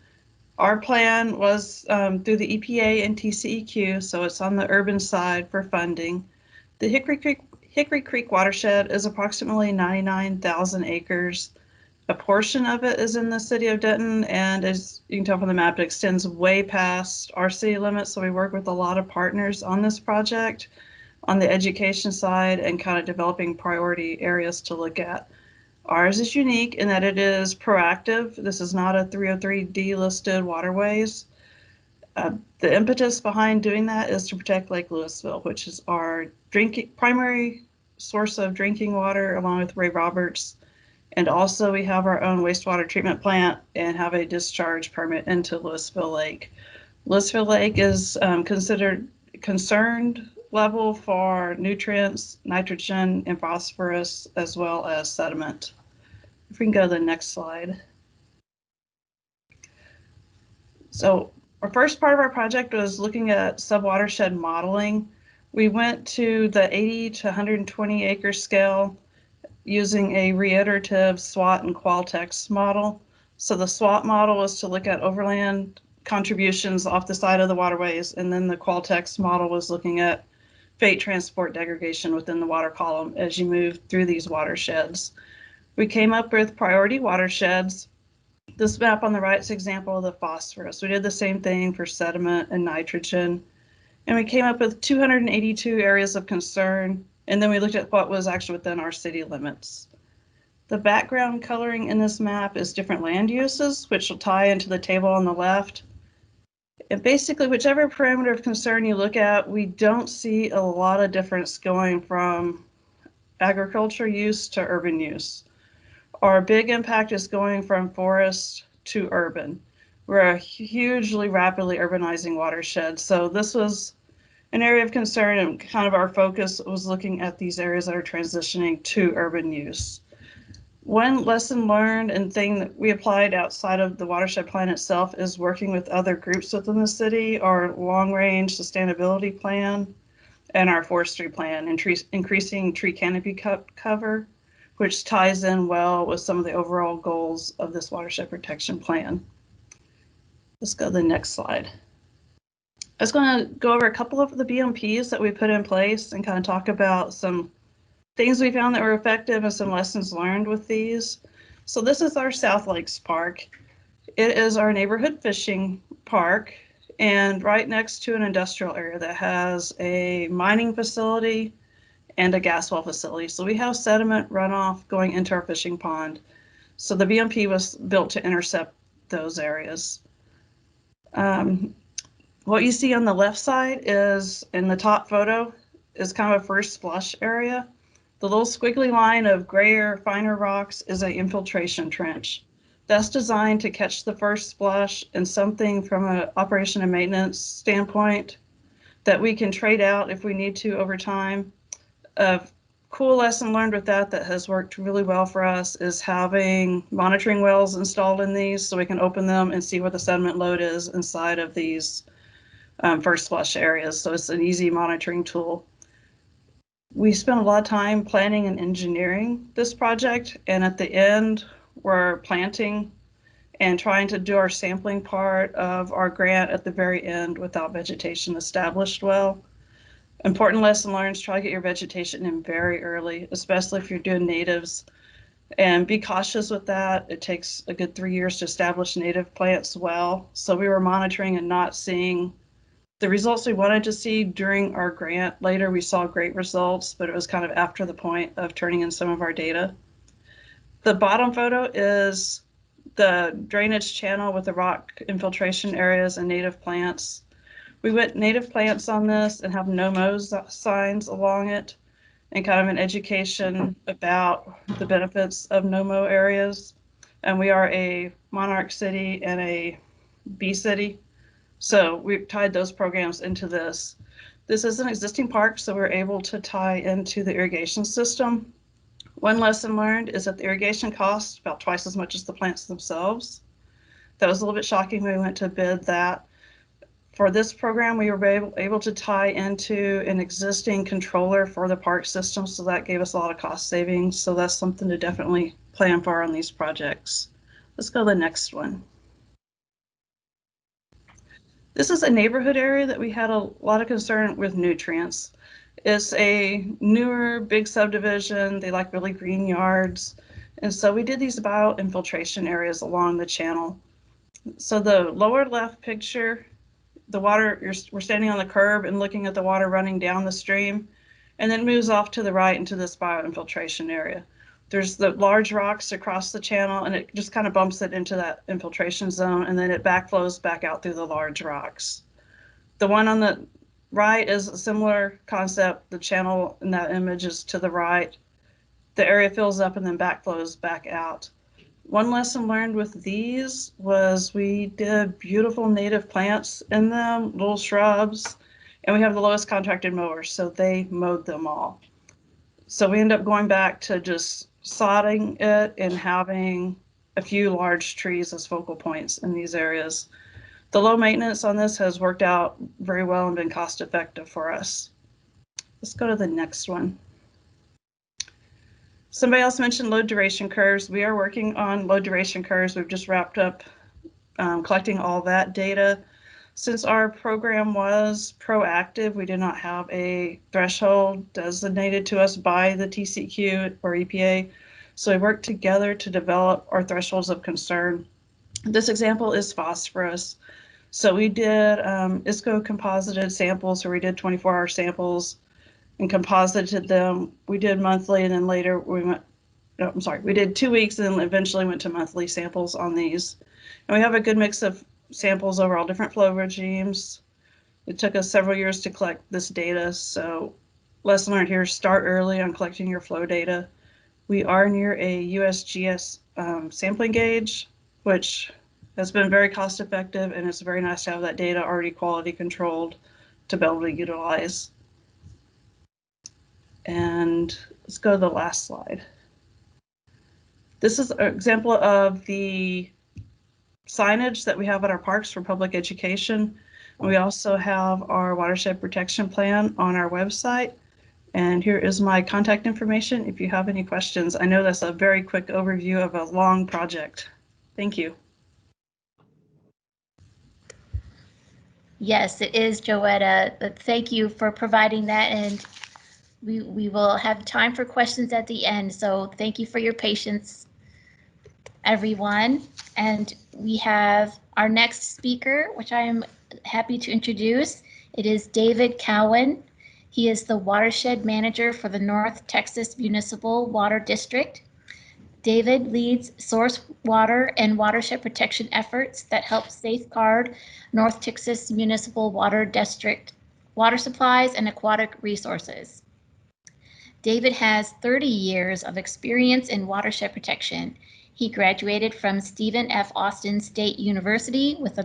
Our plan was through the EPA and TCEQ, so it's on the urban side for funding. The Hickory Creek watershed is approximately 99,000 acres. A portion of it is in the city of Denton, and as you can tell from the map, it extends way past our city limits, so we work with a lot of partners on this project on the education side and kind of developing priority areas to look at. Ours is unique in that it is proactive. This is not a 303D listed waterways. The impetus behind doing that is to protect Lake Louisville, which is our primary source of drinking water, along with Ray Roberts. And also we have our own wastewater treatment plant and have a discharge permit into Louisville Lake. Louisville Lake is considered concerned level for nutrients, nitrogen, and phosphorus, as well as sediment. If we can go to the next slide. So our first part of our project was looking at subwatershed modeling. We went to the 80 to 120 acre scale using a reiterative SWOT and Qualtex model. So the SWOT model was to look at overland contributions off the side of the waterways, and then the Qualtex model was looking at freight transport degradation within the water column as you move through these watersheds. We came up with priority watersheds. This map on the right is an example of the phosphorus. We did the same thing for sediment and nitrogen. And we came up with 282 areas of concern. And then we looked at what was actually within our city limits. The background coloring in this map is different land uses, which will tie into the table on the left. And basically, whichever parameter of concern you look at, we don't see a lot of difference going from agriculture use to urban use. Our big impact is going from forest to urban. We're a hugely rapidly urbanizing watershed. So this was an area of concern, and kind of our focus was looking at these areas that are transitioning to urban use. One lesson learned and thing that we applied outside of the watershed plan itself is working with other groups within the city, our long-range sustainability plan and our forestry plan, increasing tree canopy cover, which ties in well with some of the overall goals of this watershed protection plan. Let's go to the next slide. I was going to go over a couple of the BMPs that we put in place and kind of talk about some things we found that were effective and some lessons learned with these. So this is our South Lakes Park. It is our neighborhood fishing park and right next to an industrial area that has a mining facility and a gas well facility. So we have sediment runoff going into our fishing pond. So the BMP was built to intercept those areas. What you see on the left side is, in the top photo, is kind of a first flush area. The little squiggly line of grayer, finer rocks is an infiltration trench. That's designed to catch the first splash and something from an operation and maintenance standpoint that we can trade out if we need to over time. A cool lesson learned with that has worked really well for us is having monitoring wells installed in these so we can open them and see what the sediment load is inside of these first flush areas. So it's an easy monitoring tool. We spent a lot of time planning and engineering this project, and at the end, we're planting and trying to do our sampling part of our grant at the very end without vegetation established well. Important lesson learned, try to get your vegetation in very early, especially if you're doing natives, and be cautious with that. It takes a good 3 years to establish native plants well. So we were monitoring and not seeing the results we wanted to see during our grant. Later, we saw great results, but it was kind of after the point of turning in some of our data. The bottom photo is the drainage channel with the rock infiltration areas and native plants. We went native plants on this and have no-mow signs along it, and kind of an education about the benefits of no-mow areas. And we are a monarch city and a bee city, so we've tied those programs into this. This is an existing park, so we're able to tie into the irrigation system. One lesson learned is that the irrigation costs about twice as much as the plants themselves. That was a little bit shocking when we went to bid that. For this program, we were able to tie into an existing controller for the park system, so that gave us a lot of cost savings. So that's something to definitely plan for on these projects. Let's go to the next one. This is a neighborhood area that we had a lot of concern with nutrients. It's a newer, big subdivision. They like really green yards. And so we did these bio-infiltration areas along the channel. So the lower left picture, the water, we're standing on the curb and looking at the water running down the stream, and then moves off to the right into this bio-infiltration area. There's the large rocks across the channel, and it just kind of bumps it into that infiltration zone, and then it backflows back out through the large rocks. The one on the right is a similar concept. The channel in that image is to the right. The area fills up and then backflows back out. One lesson learned with these was we did beautiful native plants in them, little shrubs, and we have the lowest contracted mowers, so they mowed them all. So we end up going back to just sodding it and having a few large trees as focal points in these areas. The low maintenance on this has worked out very well and been cost effective for us. Let's go to the next one. Somebody else mentioned low duration curves. We are working on low duration curves. We've just wrapped up collecting all that data. Since our program was proactive, we did not have a threshold designated to us by the TCEQ or EPA. So we worked together to develop our thresholds of concern. This example is phosphorus. So we did ISCO composited samples, where we did 24-hour samples and composited them. We did monthly, and then later we went, no, I'm sorry, we did 2 weeks and then eventually went to monthly samples on these. And we have a good mix of samples over all different flow regimes. It took us several years to collect this data. So lesson learned here, start early on collecting your flow data. We are near a USGS sampling gauge, which has been very cost effective, and it's very nice to have that data already quality controlled to be able to utilize. And let's go to the last slide. This is an example of the signage that we have at our parks for public education. We also have our Watershed Protection Plan on our website. And here is my contact information if you have any questions. I know that's a very quick overview of a long project. Thank you. Yes, it is, Joetta. But thank you for providing that, and we will have time for questions at the end. So thank you for your patience, everyone. And we have our next speaker, which I am happy to introduce. It is David Cowan. He is the Watershed Manager for the North Texas Municipal Water District. David leads source water and watershed protection efforts that help safeguard North Texas Municipal Water District water supplies and aquatic resources. David has 30 years of experience in watershed protection. He graduated from Stephen F. Austin State University with a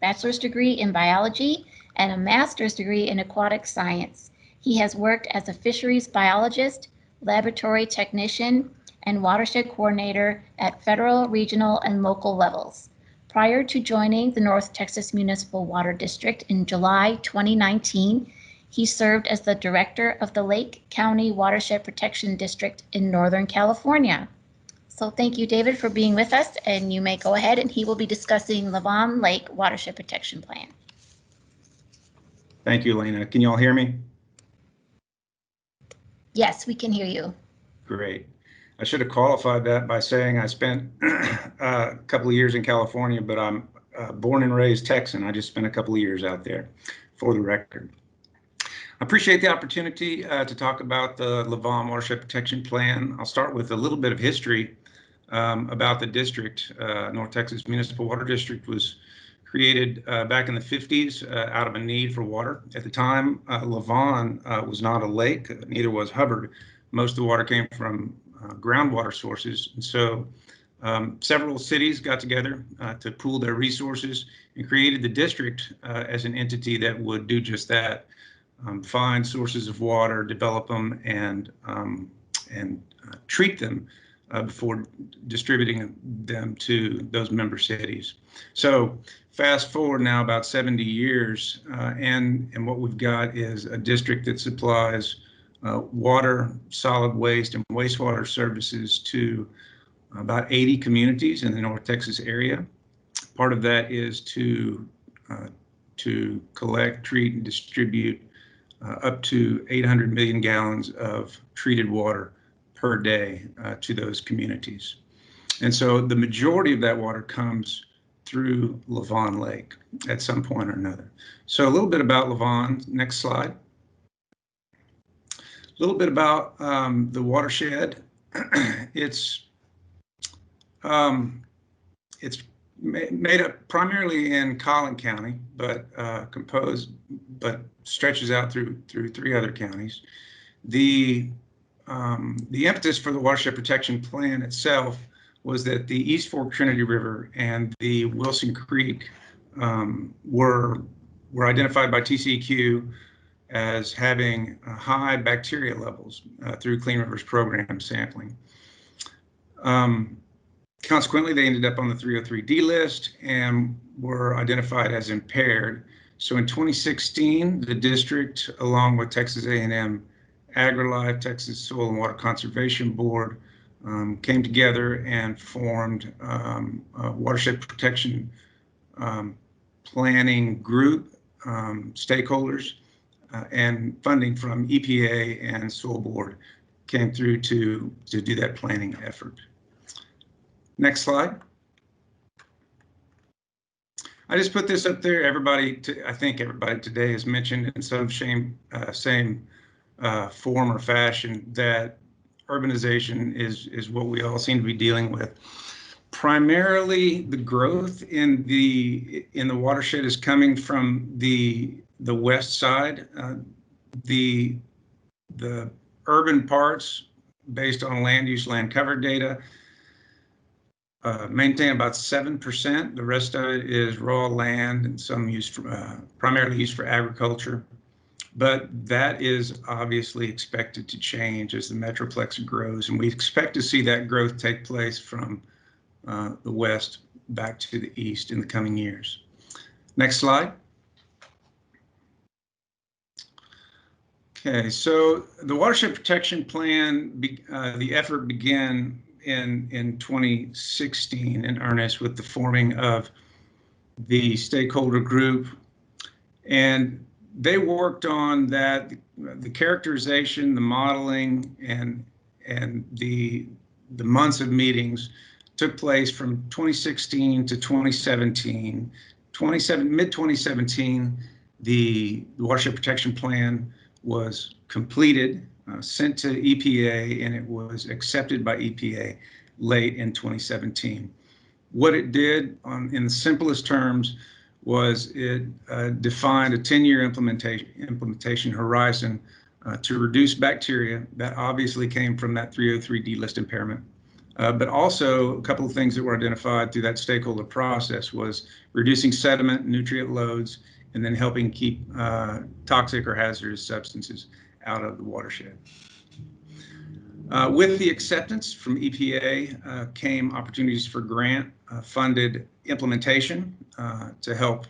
bachelor's degree in biology and a master's degree in aquatic science. He has worked as a fisheries biologist, laboratory technician, and watershed coordinator at federal, regional, and local levels. Prior to joining the North Texas Municipal Water District in July 2019, he served as the director of the Lake County Watershed Protection District in Northern California. So thank you, David, for being with us, and you may go ahead, and he will be discussing Lavon Lake Watershed Protection Plan. Thank you, Elena. Can you all hear me? Yes, we can hear you. Great. I should have qualified that by saying I spent a couple of years in California, but I'm born and raised Texan. I just spent a couple of years out there, for the record. I appreciate the opportunity to talk about the Lavon Watershed Protection Plan. I'll start with a little bit of history about the district. North Texas Municipal Water District was created back in the 50s out of a need for water. At the time, Lavon was not a lake, neither was Hubbard. Most of the water came from groundwater sources. And so several cities got together to pool their resources and created the district as an entity that would do just that. Find sources of water, develop them, and treat them before distributing them to those member cities. So fast forward now about 70 years, and what we've got is a district that supplies water, solid waste, and wastewater services to about 80 communities in the North Texas area. Part of that is to collect, treat, and distribute up to 800 million gallons of treated water per day to those communities. And so the majority of that water comes through Lavon Lake at some point or another. So a little bit about Lavon. Next slide. A little bit about the watershed. It's made up primarily in Collin County, but stretches out through 3 other counties. The impetus for the Watershed Protection Plan itself was that the East Fork Trinity River and the Wilson Creek were identified by TCEQ as having high bacteria levels through Clean Rivers program sampling. Consequently, they ended up on the 303D list and were identified as impaired. So in 2016, the district, along with Texas A&M AgriLife, Texas Soil and Water Conservation Board, came together and formed a watershed protection planning group, stakeholders, and funding from EPA and Soil Board came through to do that planning effort. Next slide. I just put this up there. Everybody, I think everybody today has mentioned in some same form or fashion that urbanization is what we all seem to be dealing with. Primarily, the growth in the watershed is coming from the west side. The urban parts, based on land use, land cover data, maintain about 7%. The rest of it is raw land and some used for, primarily used for agriculture. But that is obviously expected to change as the Metroplex grows, and we expect to see that growth take place from the west back to the east in the coming years. Next slide. Okay, so the Watershed Protection Plan, the effort began in 2016 in earnest with the forming of the stakeholder group, and they worked on that, the characterization, the modeling, and the months of meetings took place from 2016 to 2017. Mid-2017, the Watershed Protection Plan was completed, sent to EPA, and it was accepted by EPA late in 2017. What it did, in the simplest terms, was it defined a 10-year implementation horizon to reduce bacteria that obviously came from that 303D list impairment. But also a couple of things that were identified through that stakeholder process was reducing sediment, nutrient loads, and then helping keep toxic or hazardous substances out of the watershed. With the acceptance from EPA came opportunities for grant funded implementation to help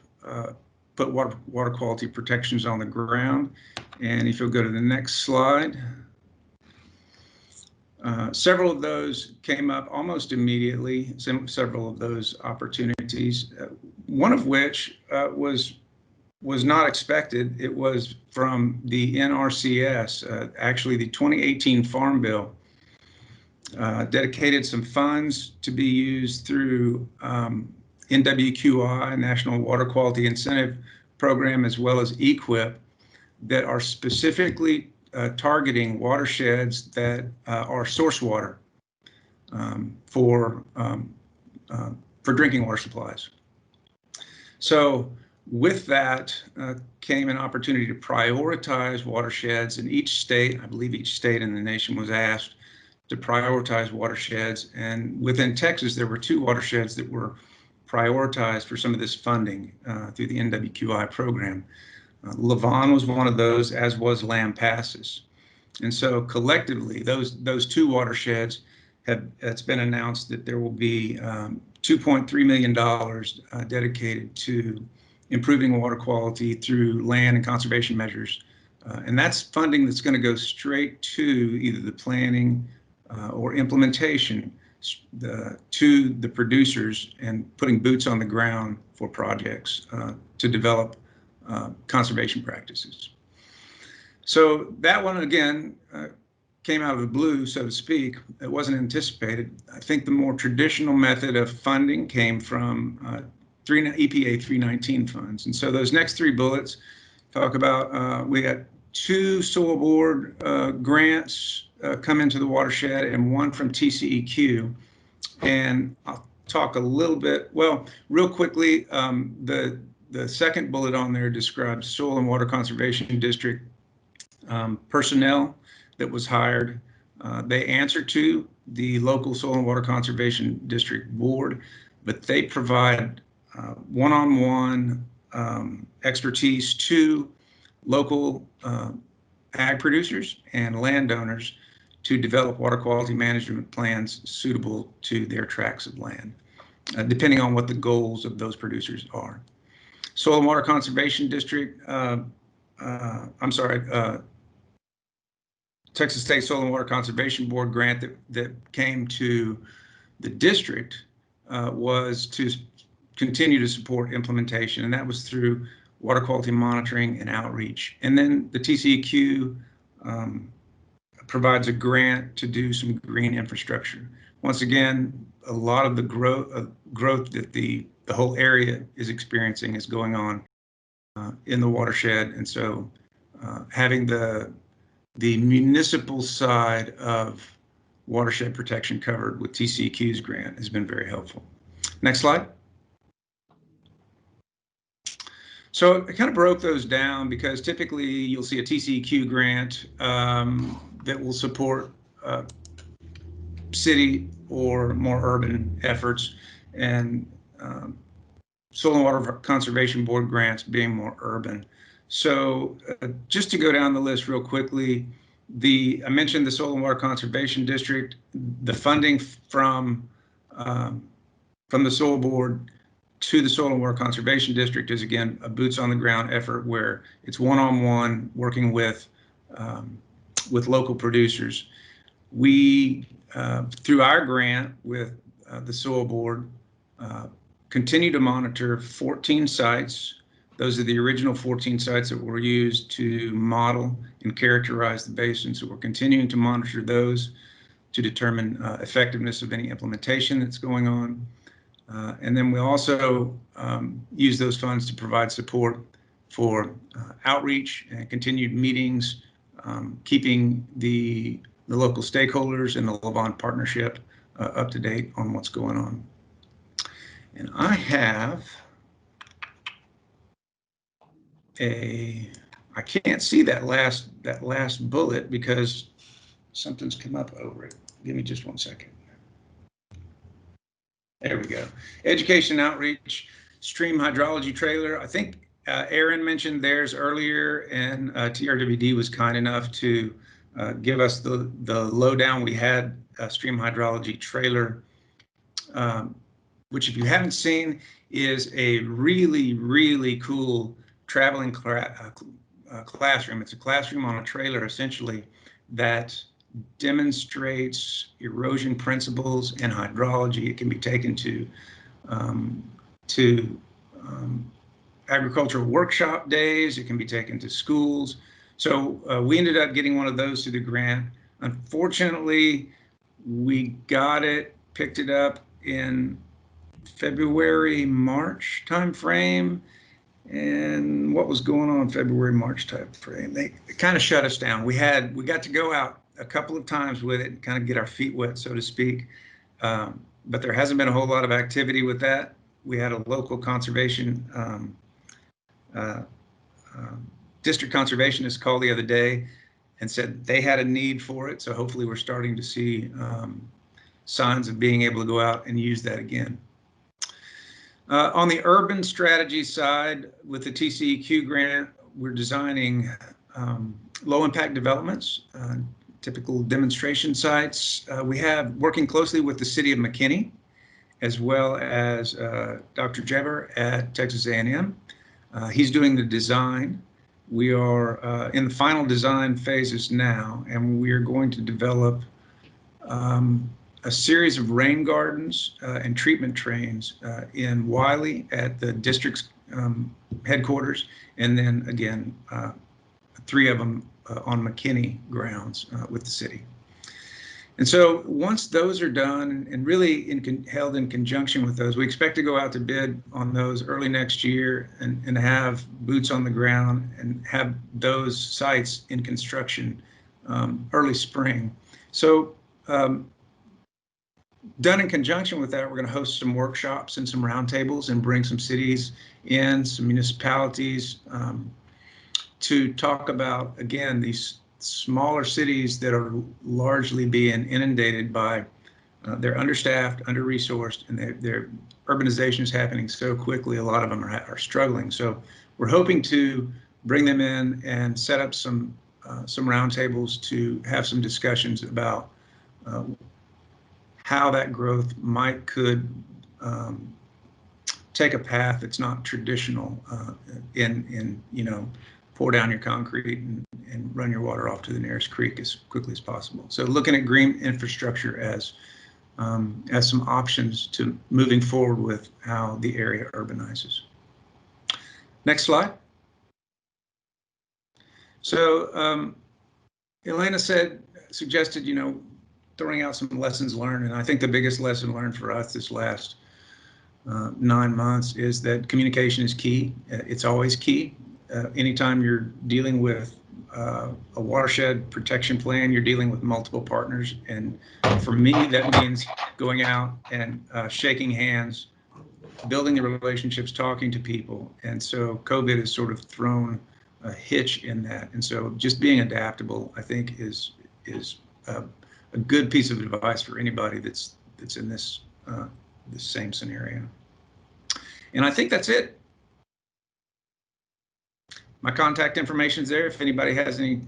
put water quality protections on the ground. And if you'll go to the next slide, several of those came up almost immediately, several of those opportunities, one of which was not expected. It was from the NRCS. Actually, the 2018 Farm Bill dedicated some funds to be used through NWQI, National Water Quality Incentive Program, as well as EQIP, that are specifically targeting watersheds that are source water for drinking water supplies. So with that came an opportunity to prioritize watersheds in each state. I believe each state in the nation was asked to prioritize watersheds. And within Texas, there were 2 watersheds that were prioritized for some of this funding through the NWQI program. Lavon was one of those, as was Lamb Passes. And so collectively, those 2 watersheds it's been announced that there will be $2.3 million dedicated to improving water quality through land and conservation measures. And that's funding that's going to go straight to either the planning or implementation to the producers and putting boots on the ground for projects to develop conservation practices. So that one, again, came out of the blue, so to speak. It wasn't anticipated. I think the more traditional method of funding came from EPA 319 funds. And so those next 3 bullets talk about, we got 2 soil board grants come into the watershed and 1 from TCEQ. And I'll talk a little bit, well, real quickly, the second bullet on there describes Soil and Water Conservation District personnel that was hired. They answer to the local Soil and Water Conservation District Board, but they provide one-on-one expertise to local ag producers and landowners to develop water quality management plans suitable to their tracts of land, depending on what the goals of those producers are. Soil and Water Conservation District, Texas State Soil and Water Conservation Board grant that came to the district was to continue to support implementation, and that was through water quality monitoring and outreach. And then the TCEQ provides a grant to do some green infrastructure. Once again, a lot of the growth that the whole area is experiencing is going on in the watershed, and so having the municipal side of watershed protection covered with TCEQ's grant has been very helpful. Next slide. So I kind of broke those down because typically you'll see a TCEQ grant that will support city or more urban efforts, and Soil and Water Conservation Board grants being more urban. So just to go down the list real quickly, I mentioned the Soil and Water Conservation District. The funding from the Soil Board to the Soil and Water Conservation District is, again, a boots on the ground effort where it's one-on-one working with local producers. We, through our grant with the Soil Board, continue to monitor 14 sites. Those are the original 14 sites that were used to model and characterize the basin. So we're continuing to monitor those to determine effectiveness of any implementation that's going on. And then we also use those funds to provide support for outreach and continued meetings, keeping the local stakeholders and the Lavon partnership up to date on what's going on. And I have I can't see that last bullet because something's come up over it. Give me just 1 second. There we go. Education outreach, stream hydrology trailer. I think Aaron mentioned theirs earlier, and TRWD was kind enough to give us the lowdown. We had a stream hydrology trailer, which, if you haven't seen, is a really, really cool traveling classroom. It's a classroom on a trailer, essentially, that demonstrates erosion principles and hydrology. It can be taken to agricultural workshop days. It can be taken to schools. So we ended up getting one of those through the grant. Unfortunately, we picked it up in February, March timeframe. And what was going on in February, March timeframe? They kind of shut us down. We got to go out a couple of times with it and kind of get our feet wet, so to speak. But there hasn't been a whole lot of activity with that. we had a local conservation district conservationist call the other day and said they had a need for it. So hopefully we're starting to see signs of being able to go out and use that again. On the urban strategy side, with the TCEQ grant, we're designing low impact developments, typical demonstration sites. We have working closely with the city of McKinney, as well as Dr. Jeber at Texas A&M. He's doing the design. We are in the final design phases now, and we are going to develop a series of rain gardens and treatment trains in Wiley at the district's headquarters, and then again, 3 of them on McKinney grounds with the city. And so once those are done and really held in conjunction with those, we expect to go out to bid on those early next year and have boots on the ground and have those sites in construction early spring. So done in conjunction with that, we're going to host some workshops and some roundtables and bring some cities in, some municipalities to talk about, again, these smaller cities that are largely being inundated by, they're understaffed, under-resourced, and their urbanization is happening so quickly, a lot of them are struggling. So we're hoping to bring them in and set up some roundtables to have some discussions about how that growth could take a path that's not traditional in pour down your concrete and run your water off to the nearest creek as quickly as possible. So looking at green infrastructure as some options to moving forward with how the area urbanizes. Next slide. So Elena suggested, throwing out some lessons learned, and I think the biggest lesson learned for us this last 9 months is that communication is key. It's always key. Anytime you're dealing with a watershed protection plan, you're dealing with multiple partners. And for me, that means going out and shaking hands, building the relationships, talking to people. And so COVID has sort of thrown a hitch in that. And so just being adaptable, I think, is a good piece of advice for anybody that's in this same scenario. And I think that's it. My contact information is there. If anybody has any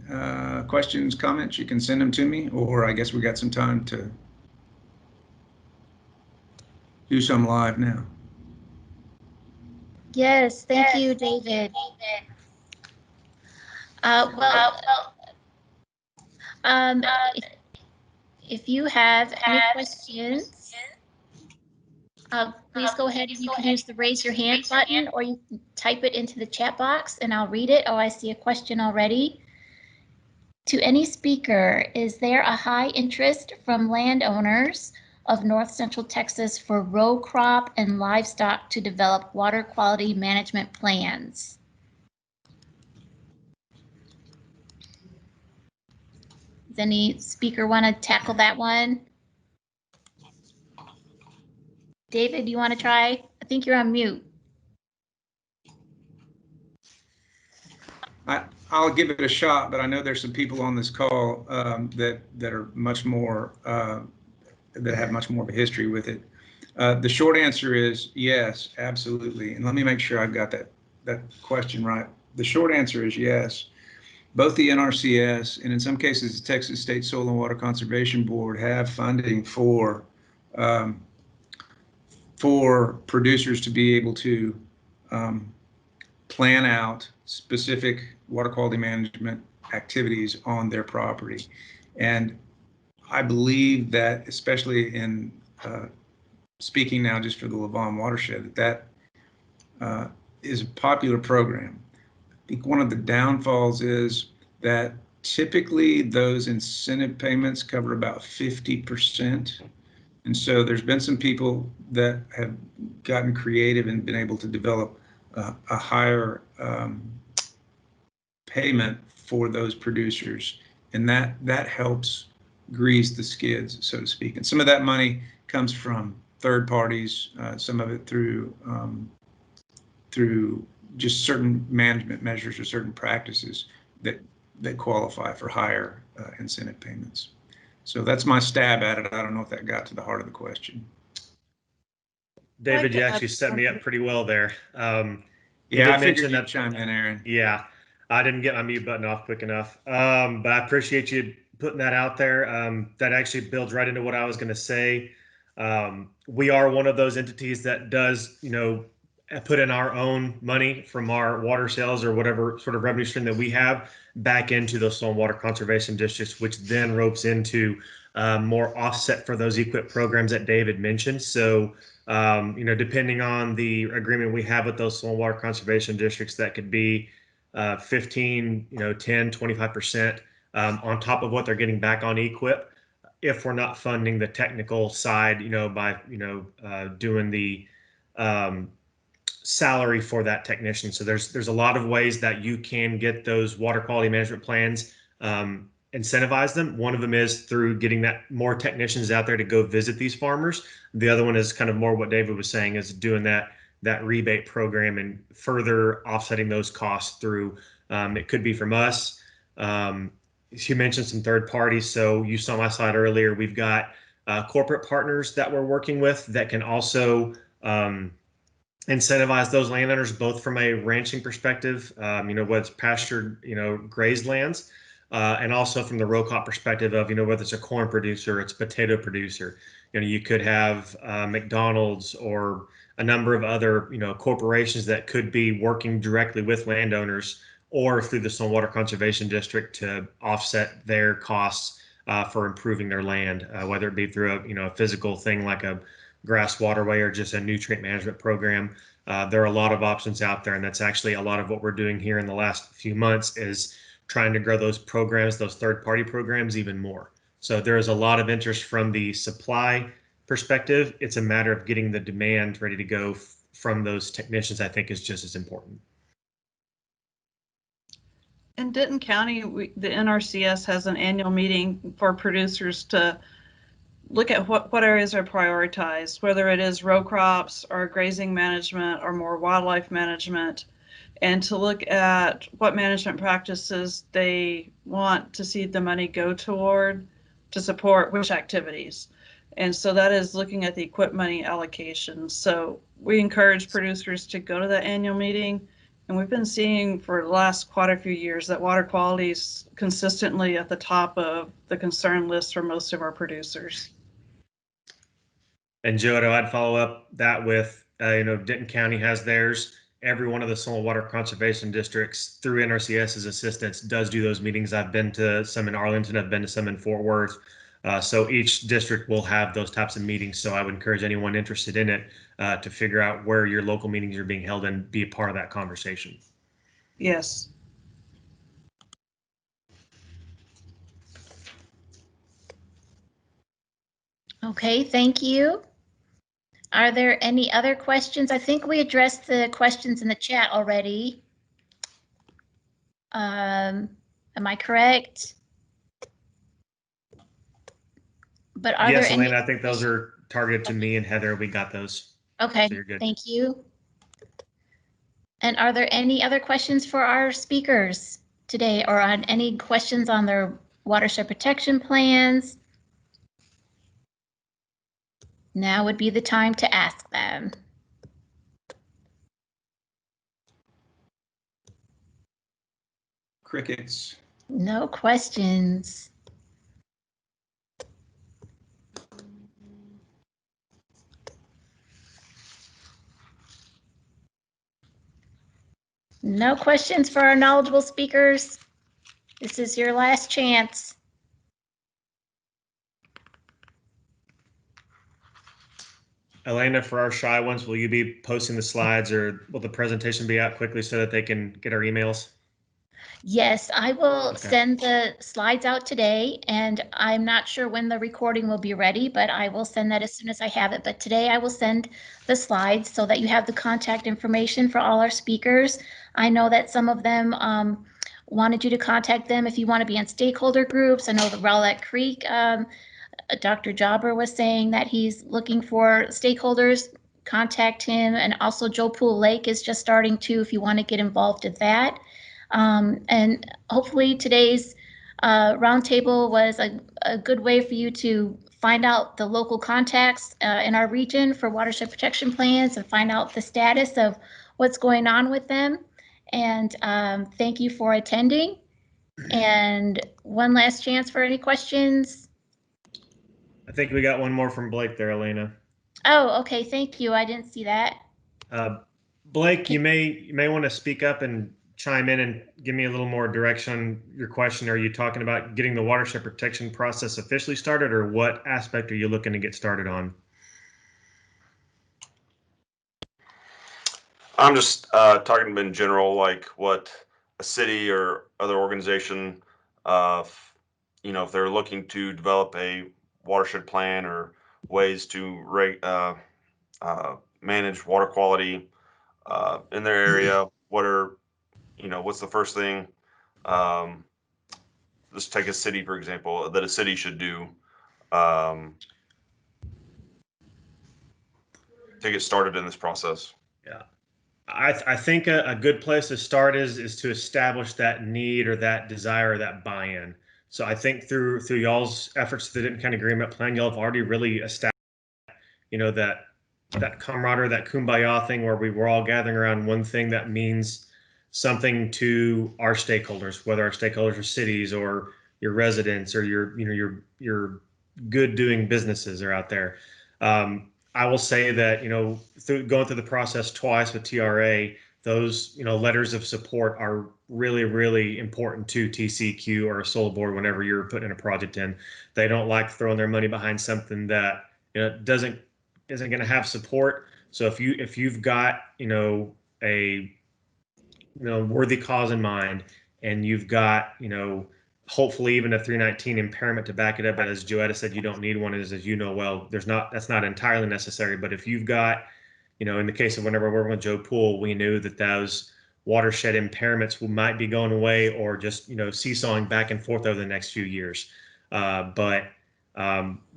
questions, comments, you can send them to me, or I guess we got some time to do some live now. Yes, thank you, David. If you have any questions, please go ahead and you can use the raise your hand button, or you can type it into the chat box and I'll read it. Oh, I see a question already. To any speaker, is there a high interest from landowners of North Central Texas for row crop and livestock to develop water quality management plans? Does any speaker want to tackle that one? David, you want to try? I think you're on mute. I'll give it a shot, but I know there's some people on this call that are much more that have much more of a history with it. The short answer is yes, absolutely. And let me make sure I've got that question right. The short answer is yes. Both the NRCS and in some cases the Texas State Soil and Water Conservation Board have funding for producers to be able to plan out specific water quality management activities on their property. And I believe that, especially in speaking now just for the Lavon watershed, that is a popular program. I think one of the downfalls is that typically those incentive payments cover about 50%. And so there's been some people that have gotten creative and been able to develop a higher payment for those producers. And that helps grease the skids, so to speak. And some of that money comes from third parties, some of it through just certain management measures or certain practices that qualify for higher incentive payments. So that's my stab at it. I don't know if that got to the heart of the question. David, you actually set me up pretty well there. Yeah, I figured you'd chime in, Aaron. Yeah, I didn't get my mute button off quick enough, but I appreciate you putting that out there. That actually builds right into what I was going to say. We are one of those entities that does, put in our own money from our water sales or whatever sort of revenue stream that we have back into those soil and water conservation districts, which then ropes into more offset for those EQIP programs that David mentioned. So, depending on the agreement we have with those soil and water conservation districts, that could be 15, 10, 25% on top of what they're getting back on EQIP. If we're not funding the technical side, by, doing the salary for that technician. So there's a lot of ways that you can get those water quality management plans, incentivize them. One of them is through getting that more technicians out there to go visit these farmers. The other one is kind of more what David was saying, is doing that rebate program and further offsetting those costs through, it could be from us. You mentioned some third parties. So you saw my slide earlier. We've got corporate partners that we're working with that can also incentivize those landowners, both from a ranching perspective, whether it's pastured, grazed lands, and also from the row crop perspective of, whether it's a corn producer, it's a potato producer. You could have McDonald's or a number of other, corporations that could be working directly with landowners or through the Soil and Water Conservation District to offset their costs for improving their land, whether it be through a physical thing like a grass waterway or just a nutrient management program. There are a lot of options out there, and that's actually a lot of what we're doing here in the last few months, is trying to grow those programs, those third-party programs, even more. So there is a lot of interest from the supply perspective. It's a matter of getting the demand ready to go from those technicians, I think, is just as important. In Denton County, the NRCS has an annual meeting for producers to look at what areas are prioritized, whether it is row crops or grazing management or more wildlife management, and to look at what management practices they want to see the money go toward to support which activities. And so that is looking at the equip money allocation. So we encourage producers to go to that annual meeting. And we've been seeing for the last quite a few years that water quality is consistently at the top of the concern list for most of our producers. And Joe, I'd follow up that with, Denton County has theirs. Every one of the soil and water conservation districts through NRCS's assistance does do those meetings. I've been to some in Arlington, I've been to some in Fort Worth. So each district will have those types of meetings. So I would encourage anyone interested in it to figure out where your local meetings are being held and be a part of that conversation. Yes. Okay, thank you. Are there any other questions? I think we addressed the questions in the chat already. Am I correct? But are yes, there Elena, any? I think those are targeted to me and Heather. We got those. Okay, so you're good. Thank you. And are there any other questions for our speakers today, or on any questions on their watershed protection plans? Now would be the time to ask them. Crickets. No questions. No questions for our knowledgeable speakers. This is your last chance. Elena, for our shy ones, will you be posting the slides, or will the presentation be out quickly so that they can get our emails? Yes, I will Okay. send the slides out today, and I'm not sure when the recording will be ready, but I will send that as soon as I have it. But today I will send the slides so that you have the contact information for all our speakers. I know that some of them wanted you to contact them if you want to be in stakeholder groups. I know the Rowlett Creek Dr. Jobber was saying that he's looking for stakeholders, contact him. And also Joe Pool Lake is just starting too, if you want to get involved with that. And hopefully today's roundtable was a good way for you to find out the local contacts in our region for watershed protection plans and find out the status of what's going on with them. And thank you for attending. And one last chance for any questions. I think we got one more from Blake there, Elena. Oh, okay. Thank you. I didn't see that. Blake, you may want to speak up and chime in and give me a little more direction on your question. Are you talking about getting the watershed protection process officially started, or what aspect are you looking to get started on? I'm just talking in general, like what a city or other organization, if they're looking to develop a watershed plan or ways to manage water quality in their area. What's the first thing? Let's take a city, for example, that a city should do to get started in this process. Yeah. I think a good place to start is to establish that need or that desire or that buy-in. So I think through y'all's efforts to the Denton County Agreement Plan, y'all have already really established, that camaraderie, that kumbaya thing where we were all gathering around one thing that means something to our stakeholders, whether our stakeholders are cities or your residents or your good doing businesses are out there. I will say that, going through the process twice with TRA, those, letters of support are really, really important to TCQ or a solar board whenever you're putting a project in. They don't like throwing their money behind something that, isn't going to have support. So if you've got, a worthy cause in mind, and you've got, hopefully even a 319 impairment to back it up. But as Joetta said, you don't need one, as well, that's not entirely necessary. But if you've got, in the case of whenever we're working with Joe Pool, we knew that those watershed impairments might be going away or just, seesawing back and forth over the next few years. But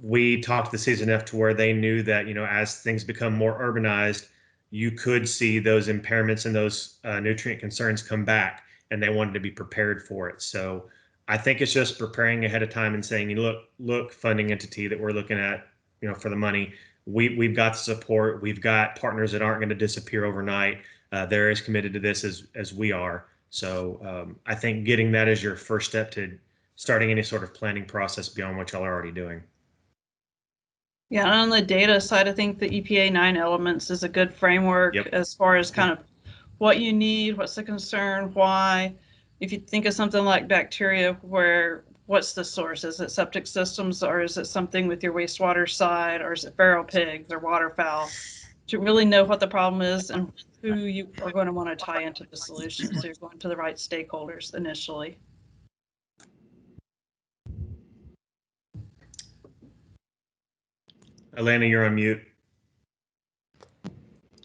we talked the season enough to where they knew that, as things become more urbanized, you could see those impairments and those nutrient concerns come back, and they wanted to be prepared for it. So I think it's just preparing ahead of time and saying, look, funding entity that we're looking at, for the money, we've got the support. We've got partners that aren't going to disappear overnight. They're as committed to this as we are. So I think getting that as your first step to starting any sort of planning process beyond what y'all are already doing. Yeah, on the data side, I think the EPA 9 elements is a good framework. Yep. As far as kind of what you need, what's the concern, why. If you think of something like bacteria, what's the source? Is it septic systems, or is it something with your wastewater side, or is it feral pigs or waterfowl? To really know what the problem is and who you are going to want to tie into the solution, so you're going to the right stakeholders initially. Elena, you're on mute.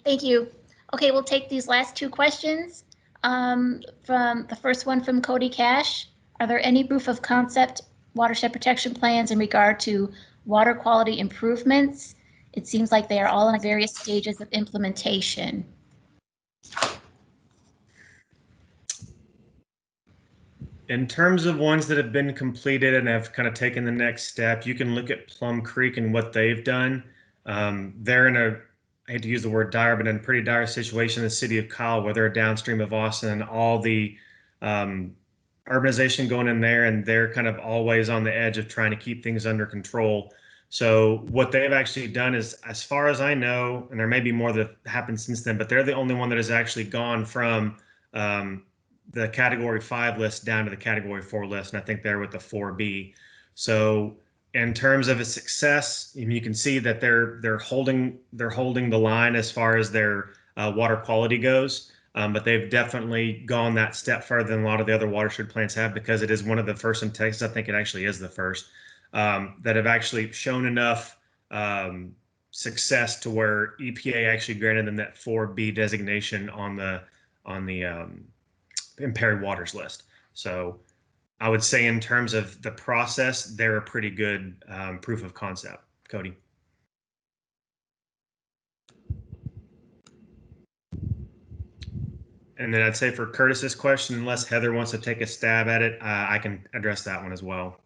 Thank you. Okay, we'll take these last two questions. From the first one from Cody Cash. Are there any proof of concept watershed protection plans in regard to water quality improvements? It seems like they are all in various stages of implementation. In terms of ones that have been completed and have kind of taken the next step, you can look at Plum Creek and what they've done. They're in I hate to use the word dire, but in a pretty dire situation in the city of Kyle, where they're downstream of Austin, and all the urbanization going in there, and they're kind of always on the edge of trying to keep things under control. So what they've actually done is, as far as I know, and there may be more that happened since then, but they're the only one that has actually gone from the category 5 list down to the category 4 list, and I think they're with the 4B. So in terms of a success, you can see that they're holding the line as far as their water quality goes, but they've definitely gone that step further than a lot of the other watershed plans have, because it is one of the first in Texas. I think it actually is the first that have actually shown enough success to where EPA actually granted them that 4B designation on the impaired waters list. So I would say in terms of the process, they're a pretty good proof of concept. Cody. And then I'd say for Curtis's question, unless Heather wants to take a stab at it, I can address that one as well.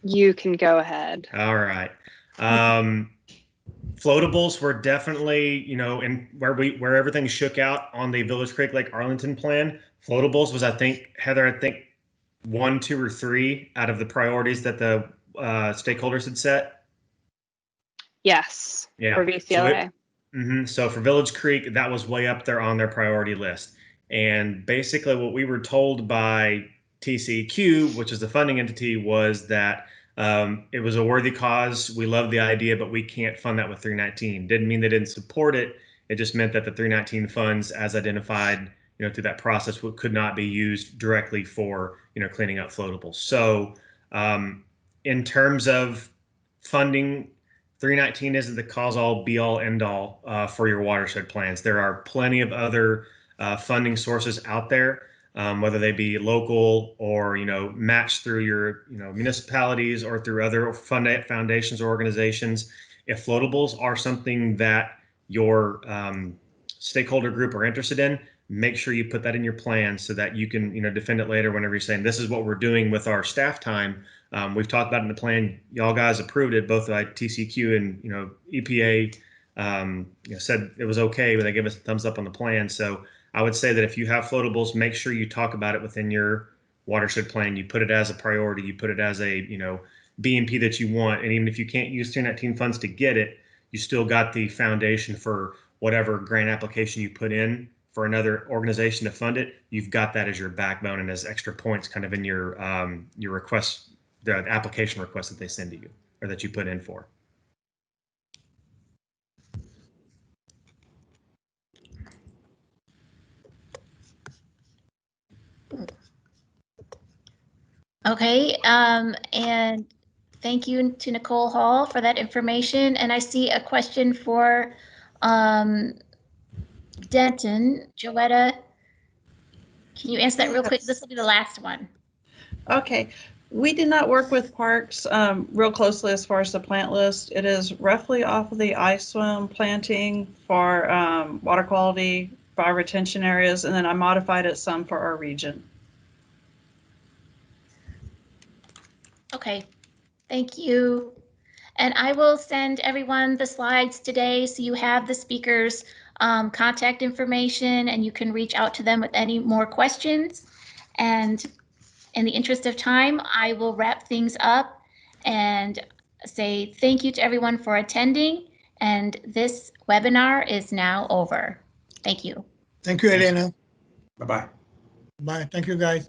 You can go ahead. All right. Floatables were definitely, you know, in where everything shook out on the Village Creek Lake Arlington plan. Floatables was, I think, Heather, I think 1, 2, or 3 out of the priorities that the stakeholders had set. Yes. Yeah. For VCLA. So for Village Creek, that was way up there on their priority list. And basically what we were told by TCEQ, which is the funding entity, was that it was a worthy cause. We love the idea, but we can't fund that with 319. Didn't mean they didn't support it. It just meant that the 319 funds, as identified, you know, through that process, could not be used directly for, you know, cleaning up floatables. So in terms of funding, 319 isn't the cause all, be all, end all for your watershed plans. There are plenty of other funding sources out there, whether they be local or, you know, matched through your, you know, municipalities or through other foundations or organizations. If floatables are something that your stakeholder group are interested in, make sure you put that in your plan so that you can, you know, defend it later whenever you're saying this is what we're doing with our staff time. We've talked about it in the plan. Y'all guys approved it, both by TCQ and, you know, EPA, you know, said it was okay, but they give us a thumbs up on the plan. So I would say that if you have floatables, make sure you talk about it within your watershed plan. You put it as a priority. You put it as a, you know, BMP that you want. And even if you can't use 319 funds to get it, you still got the foundation for whatever grant application you put in for another organization to fund it. You've got that as your backbone and as extra points kind of in your request, the application request that they send to you or that you put in for. Okay, and thank you to Nicole Hall for that information. And I see a question for Denton. Joetta, can you answer that real quick? This will be the last one. Okay. We did not work with parks real closely as far as the plant list. It is roughly off of the ISWIM planting for water quality, fire retention areas, and then I modified it some for our region. Okay, thank you. And I will send everyone the slides today so you have the speakers' contact information and you can reach out to them with any more questions. And in the interest of time, I will wrap things up and say thank you to everyone for attending. And this webinar is now over. Thank you. Thank you, Elena. Bye-bye. Bye. Thank you, guys.